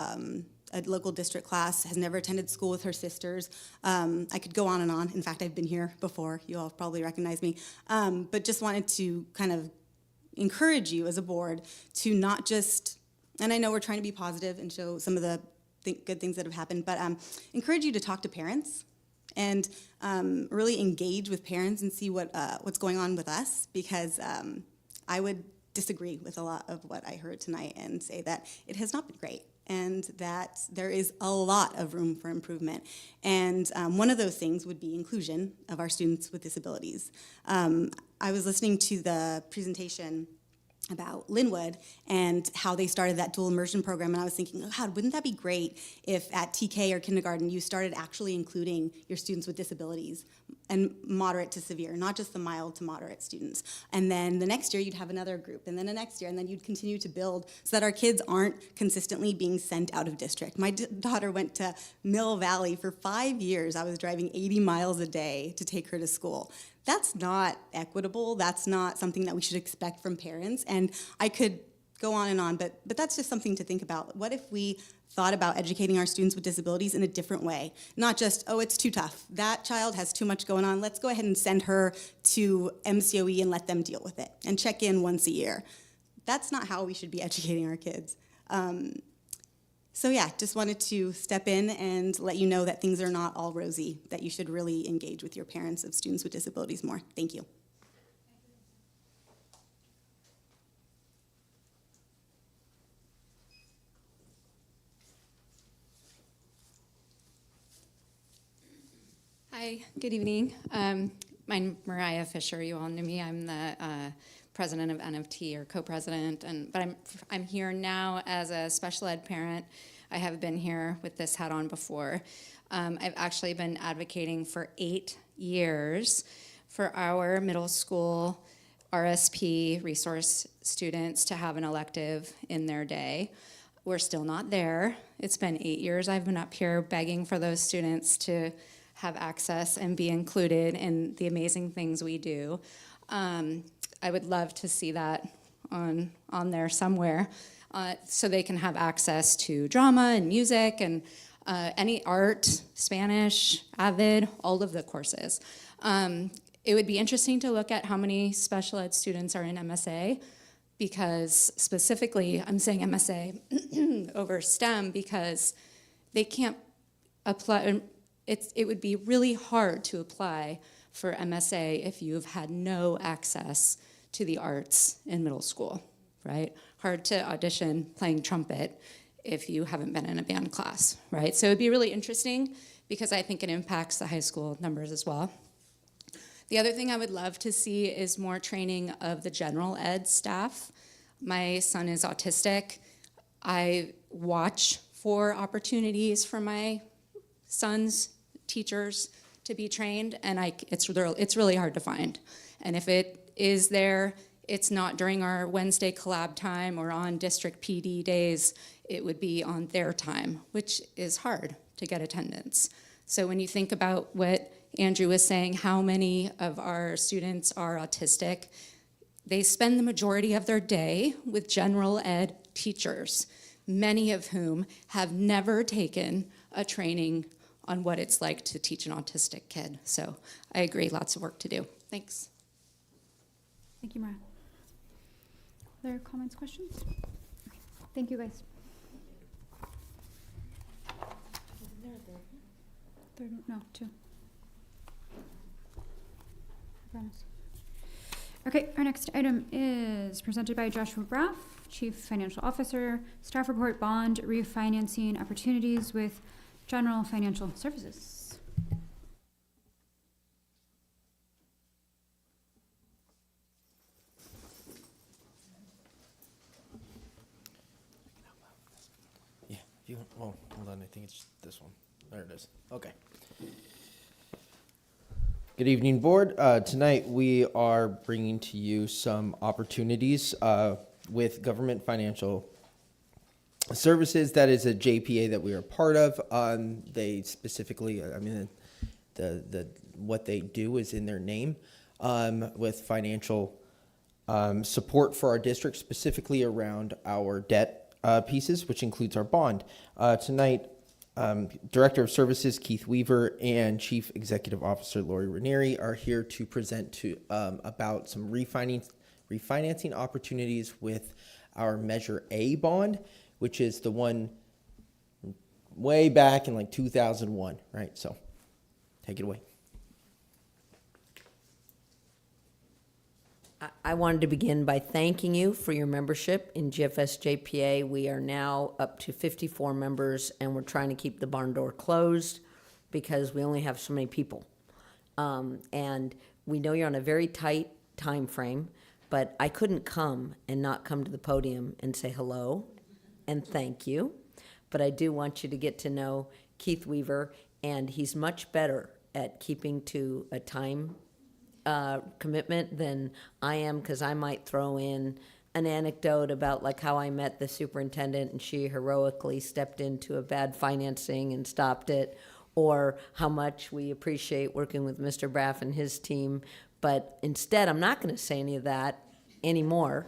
district class, has never attended school with her sisters. I could go on and on. In fact, I've been here before. You all probably recognize me. But just wanted to kind of encourage you as a board to not just, and I know we're trying to be positive and show some of the good things that have happened, but encourage you to talk to parents and really engage with parents and see what's going on with us, because I would disagree with a lot of what I heard tonight and say that it has not been great and that there is a lot of room for improvement. And one of those things would be inclusion of our students with disabilities. I was listening to the presentation about Linwood and how they started that dual immersion program, and I was thinking, oh God, wouldn't that be great if at TK or kindergarten you started actually including your students with disabilities and moderate to severe, not just the mild to moderate students. And then the next year you'd have another group, and then the next year, and then you'd continue to build so that our kids aren't consistently being sent out of district. My daughter went to Mill Valley for 5 years. I was driving 80 miles a day to take her to school. That's not equitable. That's not something that we should expect from parents. And I could go on, but that's just something to think about. What if we thought about educating our students with disabilities in a different way? Not just, oh, it's too tough. That child has too much going on. Let's go ahead and send her to MCOE and let them deal with it and check in once a year. That's not how we should be educating our kids. So yeah, just wanted to step in and let you know that things are not all rosy, that you should really engage with your parents of students with disabilities more. Thank you. Hi, good evening. I'm Mariah Fisher. You all knew me. I'm the president of NFT, or co-president, but I'm here now as a special ed parent. I have been here with this hat on before. I've actually been advocating for 8 years for our middle school RSP resource students to have an elective in their day. We're still not there. It's been 8 years I've been up here begging for those students to have access and be included in the amazing things we do. I would love to see that on there somewhere, so they can have access to drama and music and any art, Spanish, Avid, all of the courses. It would be interesting to look at how many special ed students are in MSA, because specifically I'm saying MSA over STEM because they can't apply. It would be really hard to apply for MSA if you've had no access to the arts in middle school, right? Hard to audition playing trumpet if you haven't been in a band class, right? So it'd be really interesting because I think it impacts the high school numbers as well. The other thing I would love to see is more training of the general ed staff. My son is autistic. I watch for opportunities for my son's teachers to be trained, and it's really hard to find. And if it is there, it's not during our Wednesday collab time or on district PD days. It would be on their time, which is hard to get attendance. So when you think about what Andrew was saying, how many of our students are autistic, they spend the majority of their day with general ed teachers, many of whom have never taken a training on what it's like to teach an autistic kid. So I agree, lots of work to do. Thanks. Thank you, Mara. Other comments, questions? Okay. Thank you, guys. Third, no, two. I promise. Okay, our next item is presented by Joshua Braff, Chief Financial Officer, Staff Report Bond Refinancing Opportunities with General Financial Services. Yeah, if you want, well, hold on, I think it's this one. There it is. Okay. Good evening, board. Tonight we are bringing to you some opportunities with Government Financial Services. That is a JPA that we are part of. They specifically, I mean, the what they do is in their name, with financial support for our district, specifically around our debt pieces, which includes our bond. Tonight, Director of Services Keith Weaver and Chief Executive Officer Lori Ranieri are here to present to about some refinancing opportunities with our Measure A bond, which is the one way back in like 2001, right? So take it away. I wanted to begin by thanking you for your membership in GFS JPA. We are now up to 54 members, and we're trying to keep the barn door closed because we only have so many people. And we know you're on a very tight time frame, but I couldn't come and not come to the podium and say hello and thank you. But I do want you to get to know Keith Weaver, and he's much better at keeping to a time commitment than I am, because I might throw in an anecdote about like how I met the superintendent and she heroically stepped into a bad financing and stopped it, or how much we appreciate working with Mr. Braff and his team. But instead, I'm not going to say any of that anymore,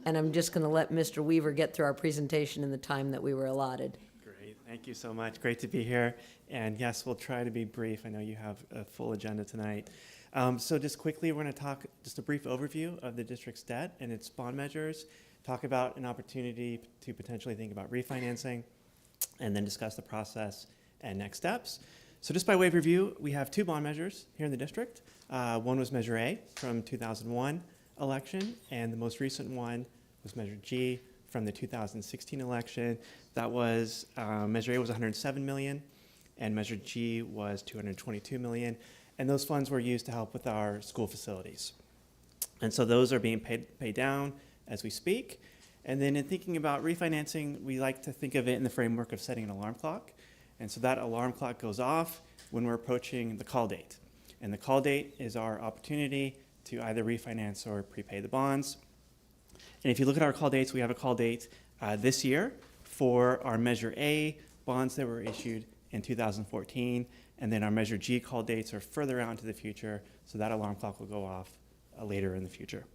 and I'm just going to let Mr. Weaver get through our presentation in the time that we were allotted. Great, thank you so much. Great to be here. And yes, we'll try to be brief. I know you have a full agenda tonight. So just quickly, we're going to talk just a brief overview of the district's debt and its bond measures, talk about an opportunity to potentially think about refinancing, and then discuss the process and next steps. So just by way of review, we have two bond measures here in the district. One was Measure A from 2001 election, and the most recent one was Measure G from the 2016 election. That was, Measure A was $107 million, and Measure G was $222 million. And those funds were used to help with our school facilities. And so those are being paid down as we speak. And then in thinking about refinancing, we like to think of it in the framework of setting an alarm clock. And so that alarm clock goes off when we're approaching the call date. And the call date is our opportunity to either refinance or prepay the bonds. And if you look at our call dates, we have a call date this year for our Measure A bonds that were issued in 2014. And then our Measure G call dates are further out into the future, so that alarm clock will go off later in the future.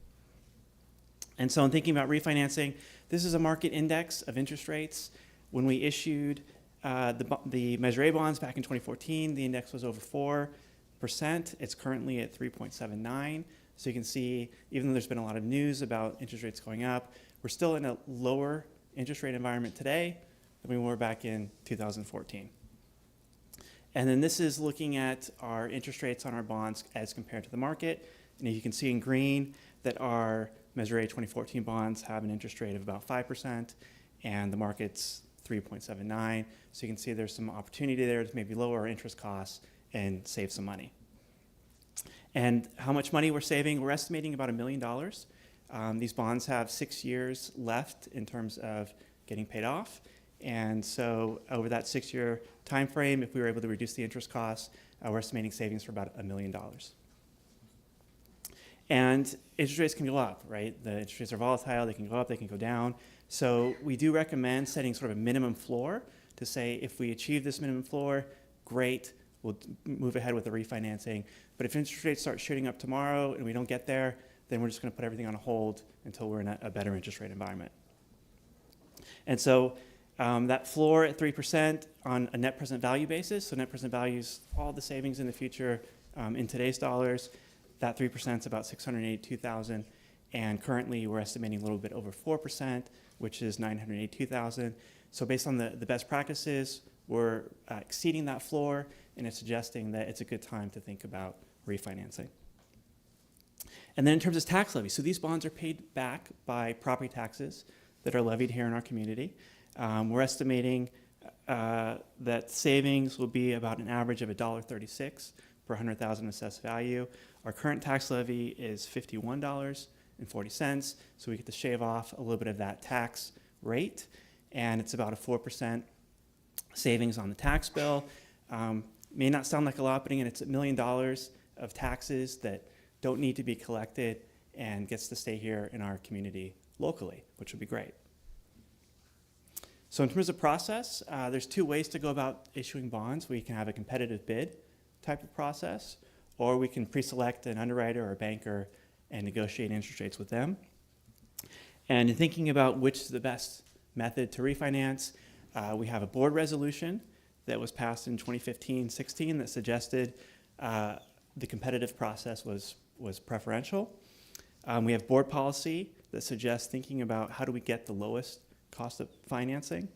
And so in thinking about refinancing, this is a market index of interest rates. When we issued the Measure A bonds back in 2014, the index was over 4%. It's currently at 3.79. So you can see, even though there's been a lot of news about interest rates going up, we're still in a lower interest rate environment today than we were back in 2014. And then this is looking at our interest rates on our bonds as compared to the market. And you can see in green that our Measure A 2014 bonds have an interest rate of about 5%, and the market's 3.79. So you can see there's some opportunity there to maybe lower our interest costs and save some money. And how much money we're saving, we're estimating about $1 million. These bonds have 6 years left in terms of getting paid off. And so over that 6-year time frame, if we were able to reduce the interest costs, we're estimating savings for about $1 million. And interest rates can go up, right? The interest rates are volatile, they can go up, they can go down. So we do recommend setting sort of a minimum floor to say if we achieve this minimum floor, great, we'll move ahead with the refinancing. But if interest rates start shooting up tomorrow and we don't get there, then we're just going to put everything on hold until we're in a better interest rate environment. And so that floor at 3% on a net present value basis, so net present value is all the savings in the future in today's dollars, that 3% is about $682,000, and currently we're estimating a little bit over 4%, which is $982,000. So based on the best practices, we're exceeding that floor, and it's suggesting that it's a good time to think about refinancing. And then in terms of tax levy, so these bonds are paid back by property taxes that are levied here in our community. We're estimating that savings will be about an average of $1.36 per 100,000 assessed value. Our current tax levy is $51.40, so we get to shave off a little bit of that tax rate, and it's about a 4% savings on the tax bill. May not sound like a lot, but again, it's $1 million of taxes that don't need to be collected and gets to stay here in our community locally, which would be great. So in terms of process, there's two ways to go about issuing bonds. We can have a competitive bid type of process, or we can pre-select an underwriter or a banker and negotiate interest rates with them. And in thinking about which is the best method to refinance, we have a board resolution that was passed in 2015-16 that suggested the competitive process was preferential. We have board policy that suggests thinking about how do we get the lowest cost of financing.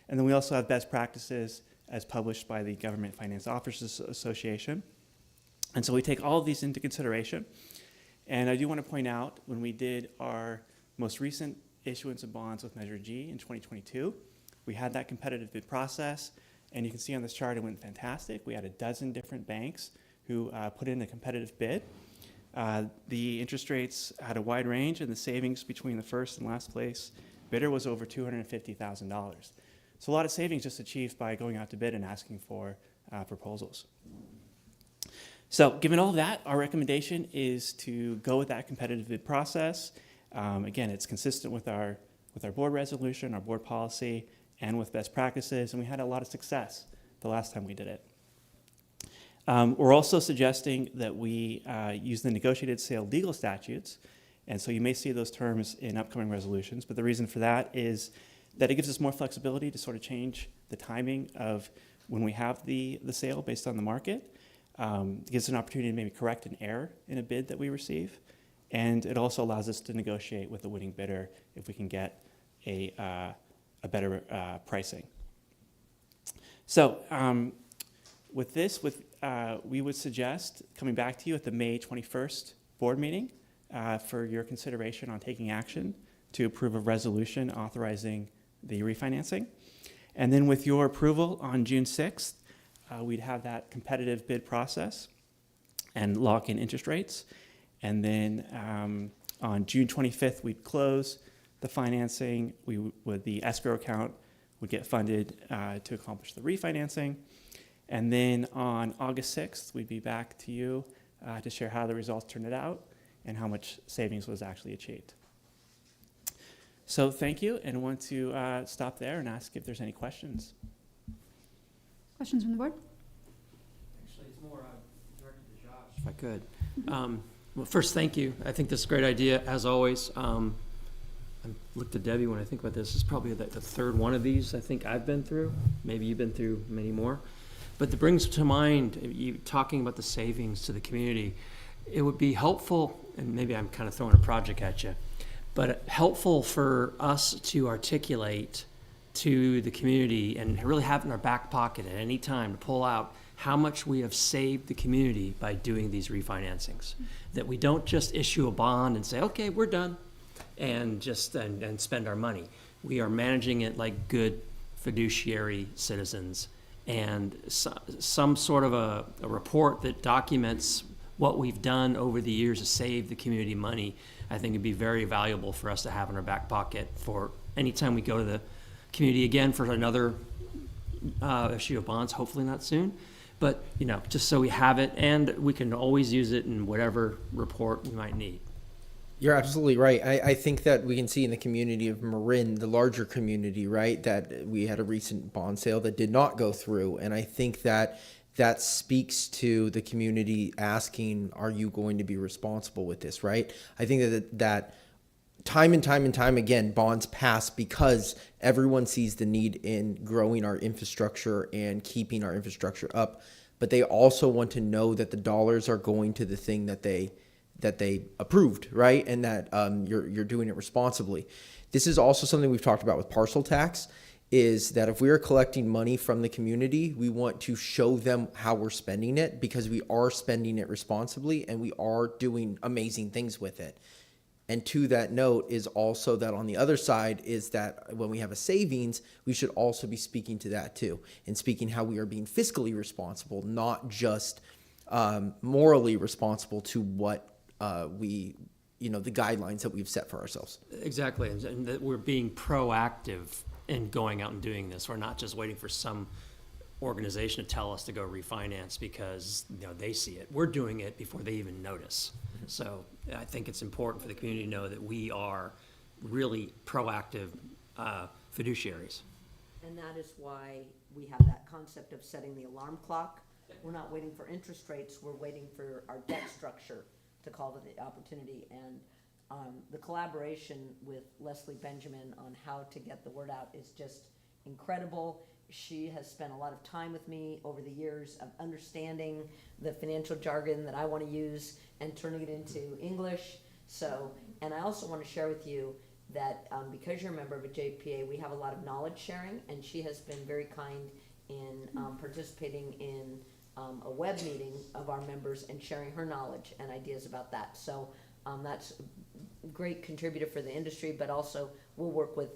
And then we also have best practices as published by the Government Finance Officers Association. And so we take all of these into consideration. And I do want to point out, when we did our most recent issuance of bonds with Measure G in 2022, we had that competitive bid process. And you can see on this chart, it went fantastic. We had a dozen different banks who put in a competitive bid. The interest rates had a wide range, and the savings between the first and last place bidder was over $250,000. So a lot of savings just achieved by going out to bid and asking for proposals. So given all that, our recommendation is to go with that competitive bid process. Again, it's consistent with our board resolution, our board policy, and with best practices, and we had a lot of success the last time we did it. We're also suggesting that we use the negotiated sale legal statutes, and so you may see those terms in upcoming resolutions, but the reason for that is that it gives us more flexibility to sort of change the timing of when we have the sale based on the market. It gives us an opportunity to maybe correct an error in a bid that we receive, and it also allows us to negotiate with the winning bidder if we can get a better pricing. So with this, we would suggest coming back to you at the May 21st board meeting for your consideration on taking action to approve a resolution authorizing the refinancing. And then with your approval on June 6th, we'd have that competitive bid process and lock in interest rates. And then on June 25th, we'd close the financing. The escrow account would get funded to accomplish the refinancing. And then on August 6th, we'd be back to you to share how the results turned out and how much savings was actually achieved. So thank you, and I want to stop there and ask if there's any questions. Questions from the board? Actually, it's more directed to Josh, if I could. Well, first, thank you. I think this is a great idea, as always. I looked at Debbie when I think about this. It's probably the third one of these I think I've been through. Maybe you've been through many more. But it brings to mind, you talking about the savings to the community, it would be helpful, and maybe I'm kind of throwing a project at you, but helpful for us to articulate to the community and really have in our back pocket at any time to pull out how much we have saved the community by doing these refinancings. That we don't just issue a bond and say, okay, we're done, and just and spend our money. We are managing it like good fiduciary citizens, and some sort of a report that documents what we've done over the years to save the community money, I think would be very valuable for us to have in our back pocket for anytime we go to the community again for another issue of bonds, hopefully not soon. But, just so we have it, and we can always use it in whatever report we might need. You're absolutely right. I think that we can see in the community of Marin, the larger community, right, that we had a recent bond sale that did not go through. And I think that that speaks to the community asking, are you going to be responsible with this, right? I think that time and time again, bonds pass because everyone sees the need in growing our infrastructure and keeping our infrastructure up. But they also want to know that the dollars are going to the thing that they approved, right? And that you're doing it responsibly. This is also something we've talked about with parcel tax, is that if we are collecting money from the community, we want to show them how we're spending it, because we are spending it responsibly and we are doing amazing things with it. And to that note is also that on the other side is that when we have a savings, we should also be speaking to that too, and speaking how we are being fiscally responsible, not just morally responsible to what the guidelines that we've set for ourselves. Exactly, and that we're being proactive in going out and doing this. We're not just waiting for some organization to tell us to go refinance because they see it. We're doing it before they even notice. So I think it's important for the community to know that we are really proactive fiduciaries. And that is why we have that concept of setting the alarm clock. We're not waiting for interest rates, we're waiting for our debt structure to call the opportunity. And the collaboration with Leslie Benjamin on how to get the word out is just incredible. She has spent a lot of time with me over the years of understanding the financial jargon that I want to use and turning it into English. So, and I also want to share with you that because you're a member of a JPA, we have a lot of knowledge sharing, and she has been very kind in participating in a web meeting of our members and sharing her knowledge and ideas about that. So that's a great contributor for the industry, but also we'll work with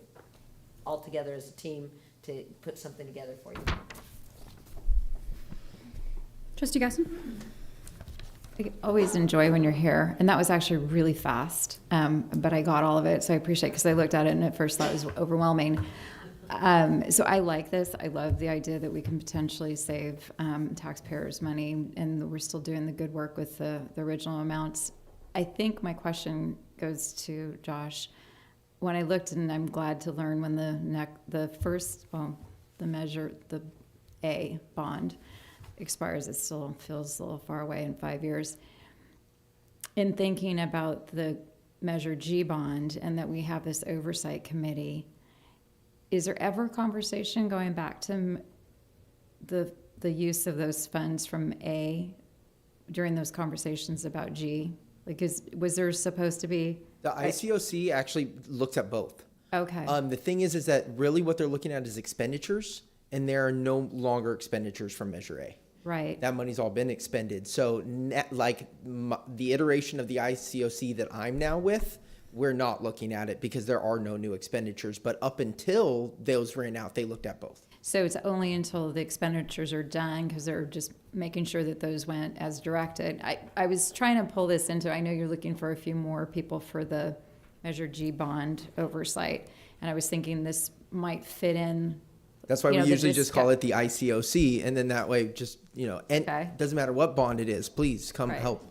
all together as a team to put something together for you. Trustee Gasson? I always enjoy when you're here, and that was actually really fast, but I got all of it, so I appreciate it, because I looked at it and at first thought it was overwhelming. So I like this. I love the idea that we can potentially save taxpayers' money, and we're still doing the good work with the original amounts. I think my question goes to Josh. When I looked, and I'm glad to learn when the A bond expires, it still feels a little far away in 5 years. In thinking about the Measure G bond and that we have this oversight committee, is there ever conversation going back to the use of those funds from A during those conversations about G? Like, was there supposed to be? The ICOC actually looks at both. Okay. The thing is that really what they're looking at is expenditures, and there are no longer expenditures from Measure A. Right. That money's all been expended. So the iteration of the ICOC that I'm now with, we're not looking at it because there are no new expenditures. But up until those ran out, they looked at both. So it's only until the expenditures are done, because they're just making sure that those went as directed. I was trying to pull this into, I know you're looking for a few more people for the Measure G bond oversight, and I was thinking this might fit in. That's why we usually just call it the ICOC, and then that way just, and doesn't matter what bond it is, please come help.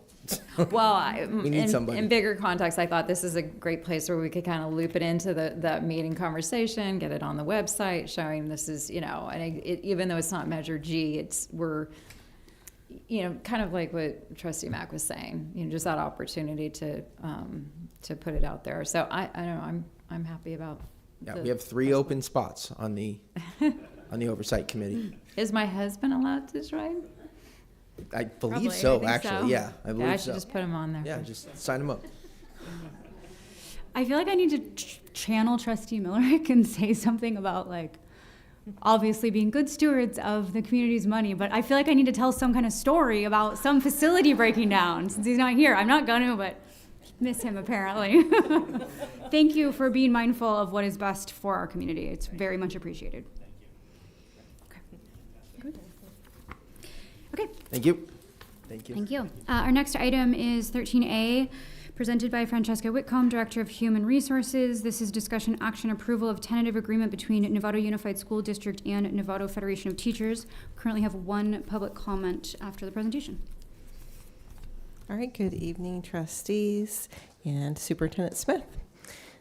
Well, we need somebody. In bigger context, I thought this is a great place where we could kind of loop it into that meeting conversation, get it on the website, showing this is, and even though it's not Measure G, we're kind of like what Trustee Mack was saying, just that opportunity to put it out there. So I don't know, I'm happy about. Yeah, we have 3 open spots on the oversight committee. Is my husband allowed to join? I believe so, actually. So. Yeah, I believe so. I should just put him on there. Yeah, just sign him up. I feel like I need to channel Trustee Millerick and say something about, obviously being good stewards of the community's money, but I feel like I need to tell some kind of story about some facility breaking down since he's not here. I'm not gonna, but miss him apparently. Thank you for being mindful of what is best for our community. It's very much appreciated. Okay. Thank you. Thank you. Our next item is 13A, presented by Francesca Whitcomb, Director of Human Resources. This is discussion, action, approval of tentative agreement between Novato Unified School District and Novato Federation of Teachers. We currently have one public comment after the presentation. All right, good evening, trustees and Superintendent Smith.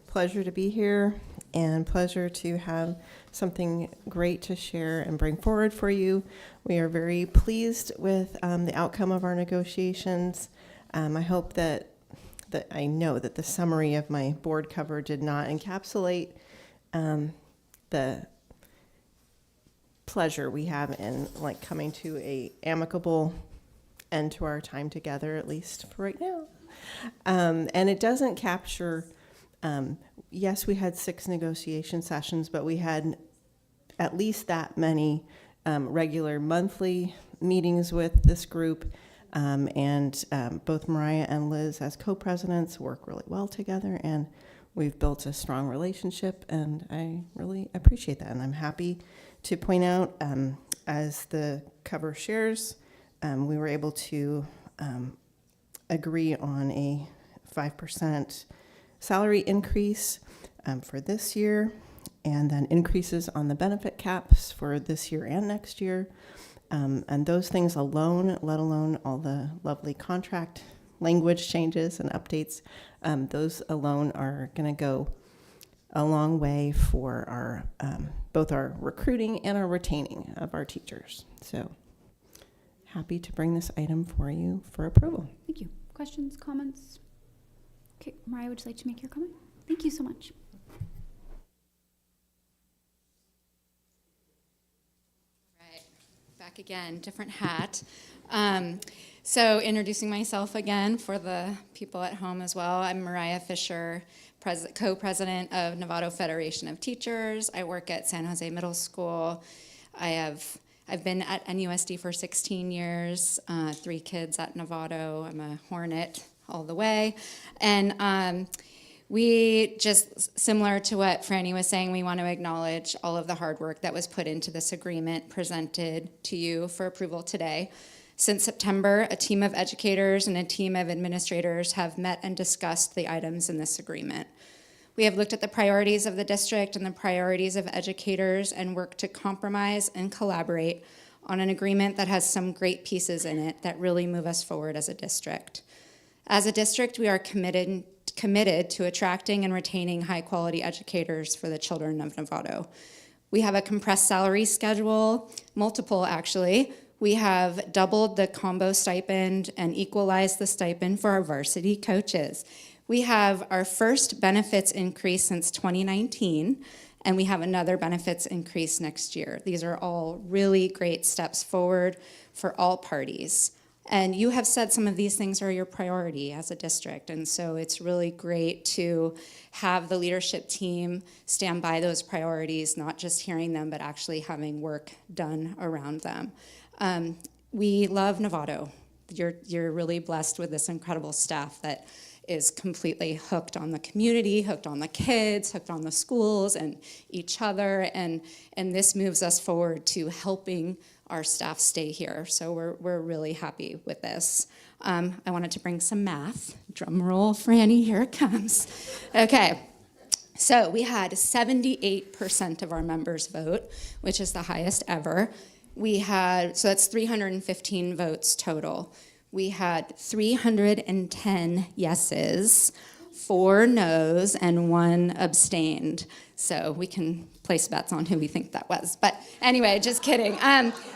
Pleasure to be here and pleasure to have something great to share and bring forward for you. We are very pleased with the outcome of our negotiations. I hope that I know that the summary of my board cover did not encapsulate the pleasure we have in like coming to a amicable end to our time together, at least for right now. And it doesn't capture, yes, we had 6 negotiation sessions, but we had at least that many regular monthly meetings with this group. And both Mariah and Liz as co-presidents work really well together, and we've built a strong relationship, and I really appreciate that. And I'm happy to point out, as the cover shares, we were able to agree on a 5% salary increase for this year, and then increases on the benefit caps for this year and next year. And those things alone, let alone all the lovely contract language changes and updates, those alone are going to go a long way for our both our recruiting and our retaining of our teachers. So happy to bring this item for you for approval. Thank you. Questions, comments? Okay, Mariah, would you like to make your comment? Thank you so much. Back again, different hat. So introducing myself again for the people at home as well. I'm Mariah Fisher, co-president of Novato Federation of Teachers. I work at San Jose Middle School. I've been at NUSD for 16 years, 3 kids at Novato. I'm a Hornet all the way. And we just, similar to what Franny was saying, we want to acknowledge all of the hard work that was put into this agreement presented to you for approval today. Since September, a team of educators and a team of administrators have met and discussed the items in this agreement. We have looked at the priorities of the district and the priorities of educators and worked to compromise and collaborate on an agreement that has some great pieces in it that really move us forward as a district. As a district, we are committed to attracting and retaining high-quality educators for the children of Novato. We have a compressed salary schedule, multiple actually. We have doubled the combo stipend and equalized the stipend for our varsity coaches. We have our first benefits increase since 2019, and we have another benefits increase next year. These are all really great steps forward for all parties. And you have said some of these things are your priority as a district, and so it's really great to have the leadership team stand by those priorities, not just hearing them, but actually having work done around them. We love Novato. You're really blessed with this incredible staff that is completely hooked on the community, hooked on the kids, hooked on the schools and each other, and this moves us forward to helping our staff stay here. So we're really happy with this. I wanted to bring some math. Drum roll, Franny, here it comes. Okay, so we had 78% of our members vote, which is the highest ever. So that's 315 votes total. We had 310 yeses, 4 noes, and 1 abstained. So we can place bets on who we think that was. But anyway, just kidding.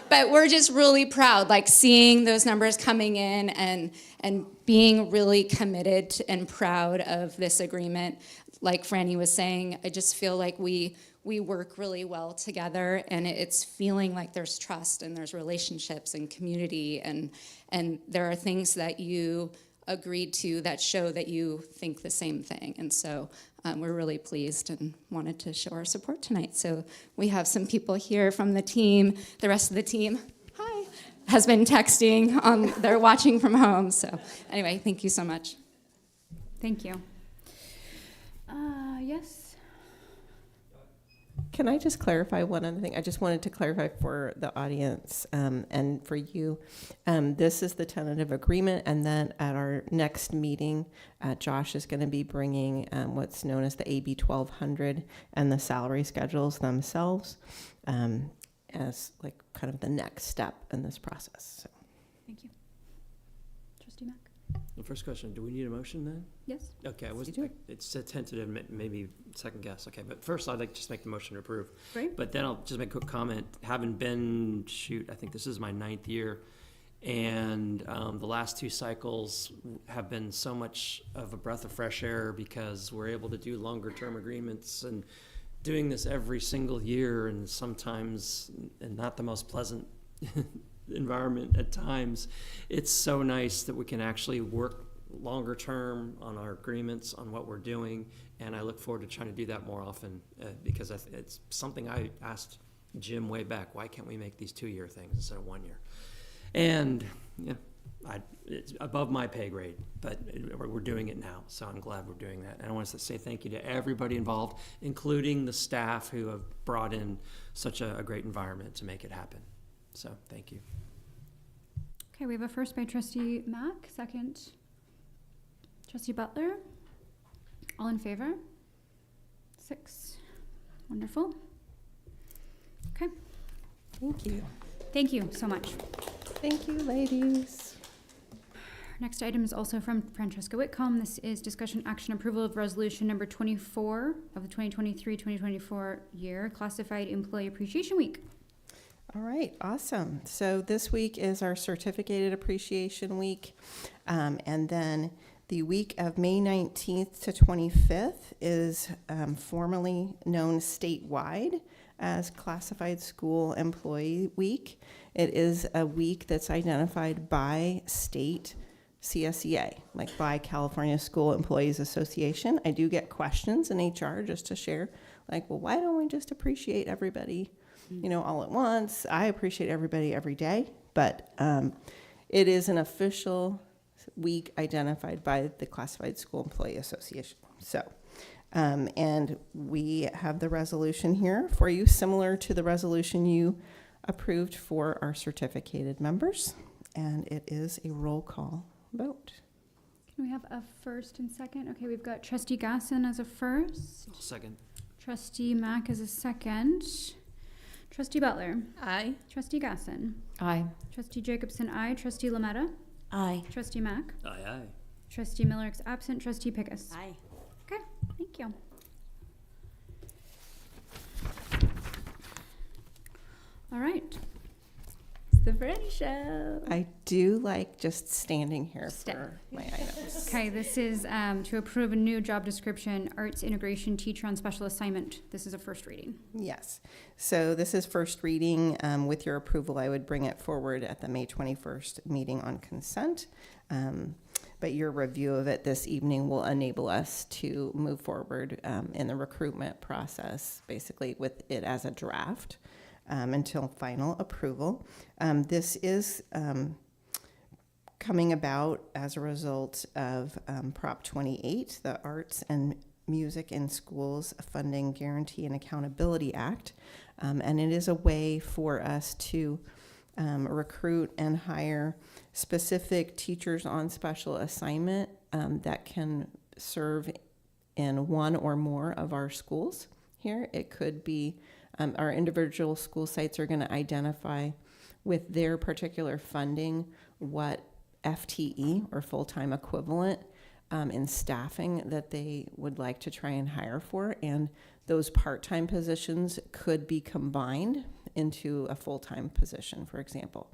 But we're just really proud, like seeing those numbers coming in and being really committed and proud of this agreement. Like Franny was saying, I just feel like we work really well together, and it's feeling like there's trust and there's relationships and community, and there are things that you agreed to that show that you think the same thing. And so we're really pleased and wanted to show our support tonight. So we have some people here from the team. The rest of the team, hi, has been texting. They're watching from home. So anyway, thank you so much. Thank you. Yes? Can I just clarify one other thing? I just wanted to clarify for the audience and for you. This is the tentative agreement, and then at our next meeting, Josh is going to be bringing what's known as the AB 1200 and the salary schedules themselves as like kind of the next step in this process. So. Thank you. Trustee Mack? The first question, do we need a motion then? Yes. Okay, do. It's a tentative, maybe second guess. Okay, but first I'd like to just make the motion to approve. Great. But then I'll just make a quick comment. Having been, I think this is my 9th year, and the last 2 cycles have been so much of a breath of fresh air because we're able to do longer term agreements and doing this every single year, and sometimes and not the most pleasant environment at times. It's so nice that we can actually work longer term on our agreements on what we're doing, and I look forward to trying to do that more often because it's something I asked Jim way back, why can't we make these 2-year things instead of 1 year? And yeah, it's above my pay grade, but we're doing it now, so I'm glad we're doing that. And I want to say thank you to everybody involved, including the staff who have brought in such a great environment to make it happen. So thank you. Okay, we have a first by Trustee Mack, second Trustee Butler. All in favor? 6. Wonderful. Okay. Thank you. Thank you so much. Thank you, ladies. Next item is also from Francesca Whitcomb. This is discussion action approval of resolution number 24 of the 2023-2024 year, Classified Employee Appreciation Week. All right, awesome. So this week is our Certificated Appreciation Week. And then the week of May 19th to 25th is formally known statewide as Classified School Employee Week. It is a week that's identified by state CSEA, like by California School Employees Association. I do get questions in HR just to share, like, well, why don't we just appreciate everybody, all at once? I appreciate everybody every day, but it is an official week identified by the Classified School Employee Association. So, and we have the resolution here for you, similar to the resolution you approved for our certificated members, and it is a roll call vote. Can we have a first and second? Okay, we've got Trustee Gasson as a first. Second. Trustee Mack as a second. Trustee Butler. Aye. Trustee Gasson. Aye. Trustee Jacobson, aye. Trustee Lametta. Aye. Trustee Mack. Aye, aye. Trustee Miller is absent. Trustee Pickus. Aye. Okay, thank you. All right. It's the Freddie Show. I do like just standing here for my items. Okay, this is to approve a new job description, Arts Integration Teacher on Special Assignment. This is a first reading. Yes. So this is first reading. With your approval, I would bring it forward at the May 21st meeting on consent. But your review of it this evening will enable us to move forward in the recruitment process, basically with it as a draft until final approval. This is coming about as a result of Prop 28, the Arts and Music in Schools Funding Guarantee and Accountability Act. And it is a way for us to recruit and hire specific teachers on special assignment that can serve in one or more of our schools here. It could be our individual school sites are going to identify with their particular funding what FTE or full-time equivalent in staffing that they would like to try and hire for, and those part-time positions could be combined into a full-time position, for example.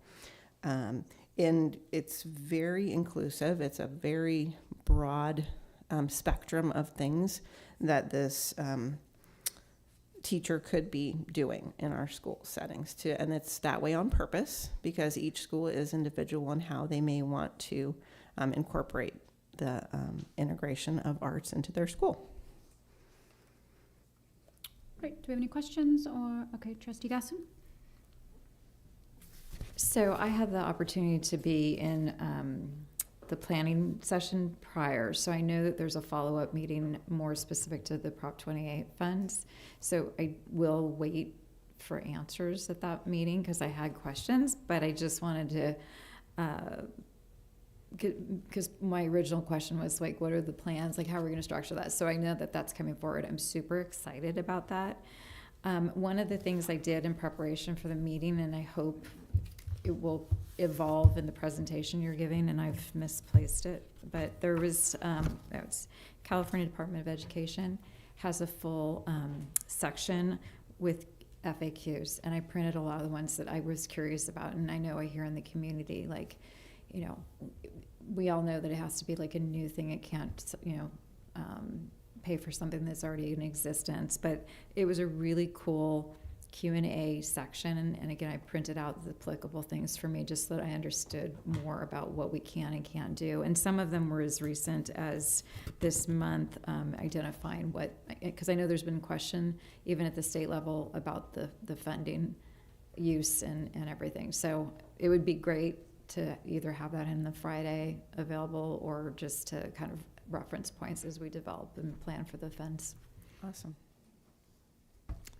And it's very inclusive. It's a very broad spectrum of things that this teacher could be doing in our school settings and it's that way on purpose because each school is individual in how they may want to incorporate the integration of arts into their school. Great. Do we have any questions or, okay, Trustee Gasson? So I had the opportunity to be in the planning session prior, so I know that there's a follow-up meeting more specific to the Prop 28 funds. So I will wait for answers at that meeting because I had questions, but I just wanted to, because my original question was like, what are the plans? Like, how are we going to structure that? So I know that that's coming forward. I'm super excited about that. One of the things I did in preparation for the meeting, and I hope it will evolve in the presentation you're giving, and I've misplaced it, but there was, California Department of Education has a full section with FAQs, and I printed a lot of the ones that I was curious about, and I know I hear in the community, like, you know, we all know that it has to be like a new thing. It can't, you know, pay for something that's already in existence. But it was a really cool Q&A section, and again, I printed out the applicable things for me just so that I understood more about what we can and can't do. And some of them were as recent as this month, identifying what, because I know there's been question even at the state level about the funding use and everything. So it would be great to either have that in the Friday available or just to kind of reference points as we develop and plan for the funds. Awesome.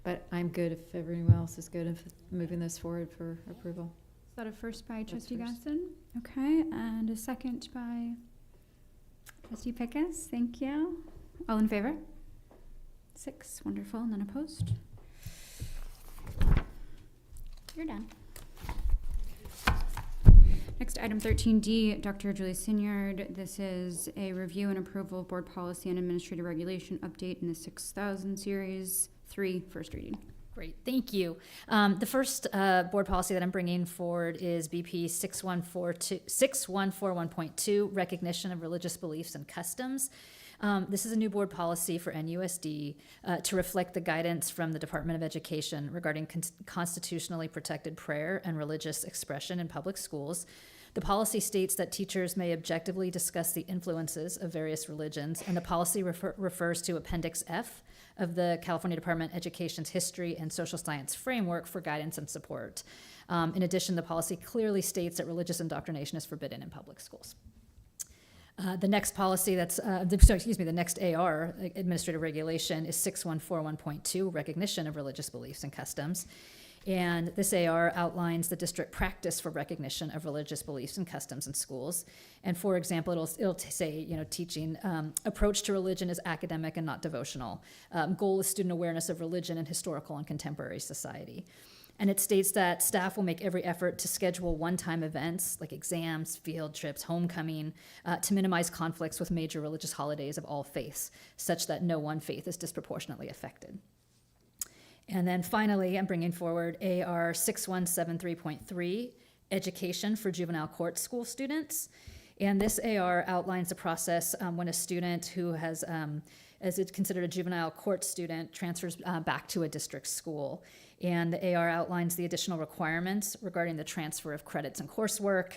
But I'm good if everyone else is good if moving this forward for approval. Is that a first by Trustee first. Gasson? Okay, and a second by Trustee Pickus. Thank you. All in favor? 6, wonderful, none opposed. You're done. Next, item 13D, Dr. Julie Sinyard. This is a review and approval of board policy and administrative regulation update in the 6000 series, 3, first reading. Great, thank you. The first board policy that I'm bringing forward is BP 6141.2, recognition of religious beliefs and customs. This is a new board policy for NUSD to reflect the guidance from the Department of Education regarding constitutionally protected prayer and religious expression in public schools. The policy states that teachers may objectively discuss the influences of various religions, and the policy refers to Appendix F of the California Department of Education's History and Social Science Framework for guidance and support. In addition, the policy clearly states that religious indoctrination is forbidden in public schools. The next policy the next AR, administrative regulation, is 6141.2, recognition of religious beliefs and customs. And this AR outlines the district practice for recognition of religious beliefs and customs in schools. And for example, it'll say, you know, teaching, approach to religion is academic and not devotional. Goal is student awareness of religion and historical and contemporary society. And it states that staff will make every effort to schedule one-time events like exams, field trips, homecoming, to minimize conflicts with major religious holidays of all faiths, such that no one faith is disproportionately affected. And then finally, I'm bringing forward AR 6173.3, education for juvenile court school students. And this AR outlines the process when a student who has, as it's considered a juvenile court student, transfers back to a district school. And the AR outlines the additional requirements regarding the transfer of credits and coursework,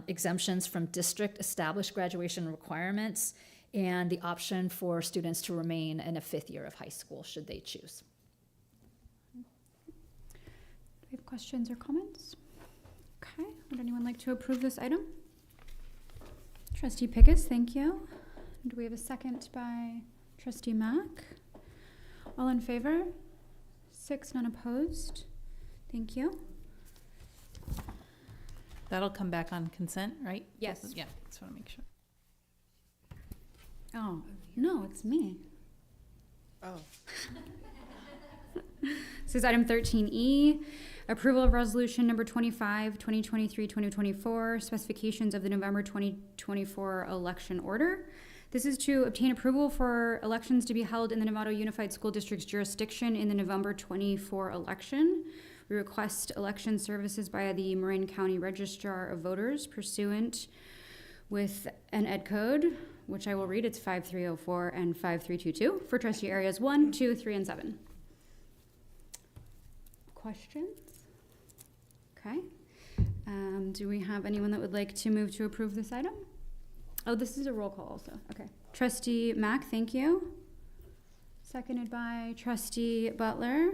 exemptions from district established graduation requirements, and the option for students to remain in a 5th year of high school should they choose. Do we have questions or comments? Okay, would anyone like to approve this item? Trustee Pickus, thank you. Do we have a second by Trustee Mack? All in favor? 6, none opposed. Thank you. That'll come back on consent, right? Yes. Yeah, just want to make sure. Oh, no, it's me. Oh. This is item 13E, approval of resolution number 25, 2023-2024, specifications of the November 2024 election order. This is to obtain approval for elections to be held in the Novato Unified School District's jurisdiction in the November 24 election. We request election services by the Marin County Registrar of Voters pursuant with an ed code, which I will read. It's 5304 and 5322 for trustee areas 1, 2, 3, and 7. Questions? Okay. Do we have anyone that would like to move to approve this item? Oh, this is a roll call also. Okay. Trustee Mack, thank you. Seconded by Trustee Butler.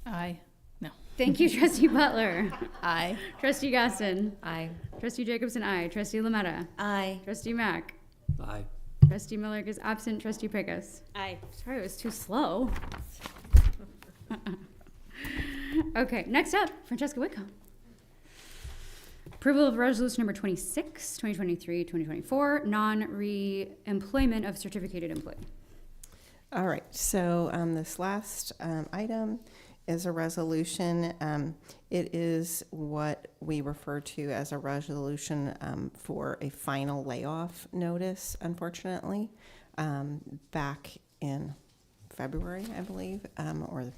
Aye. No. Thank you, Trustee Butler. Aye. Trustee Gaston. Aye. Trustee Jacobson, aye. Trustee Lametta. Aye. Trustee Mack. Aye. Trustee Miller is absent. Trustee Pickus. Aye. Sorry, it was too slow. Okay, next up, Francesca Whitcomb. Approval of resolution number 26, 2023-2024, non-re-employment of certificated employee. All right, so this last item is a resolution. It is what we refer to as a resolution for a final layoff notice, unfortunately. Back in February, I believe, or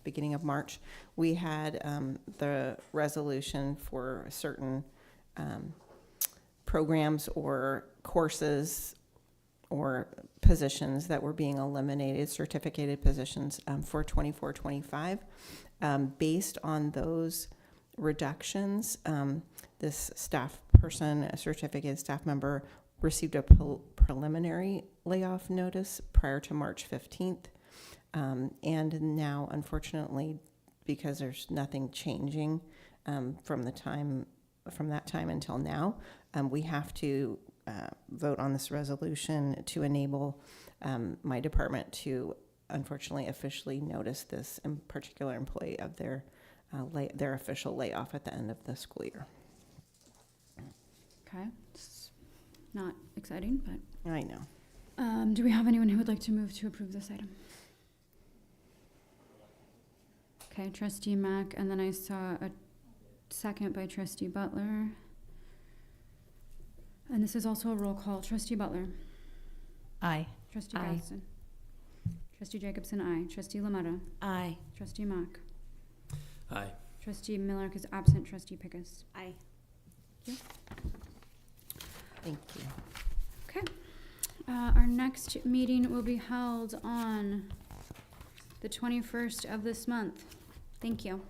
beginning of March, we had the resolution for certain programs or courses or positions that were being eliminated, certificated positions for 24-25. Based on those reductions, this staff person, a certificated staff member, received a preliminary layoff notice prior to March 15th. And now, unfortunately, because there's nothing changing from that time until now, we have to vote on this resolution to enable my department to, unfortunately, officially notice this particular employee of their official layoff at the end of the school year. Okay, it's not exciting, but. I know. Do we have anyone who would like to move to approve this item? Okay, Trustee Mack, and then I saw a second by Trustee Butler. And this is also a roll call. Trustee Butler. Aye. Trustee Aye. Gaston. Trustee Jacobson, aye. Trustee Lametta. Aye. Trustee Mack. Aye. Trustee Miller is absent. Trustee Pickus. Aye. Thank you. Okay. Our next meeting will be held on the 21st of this month. Thank you.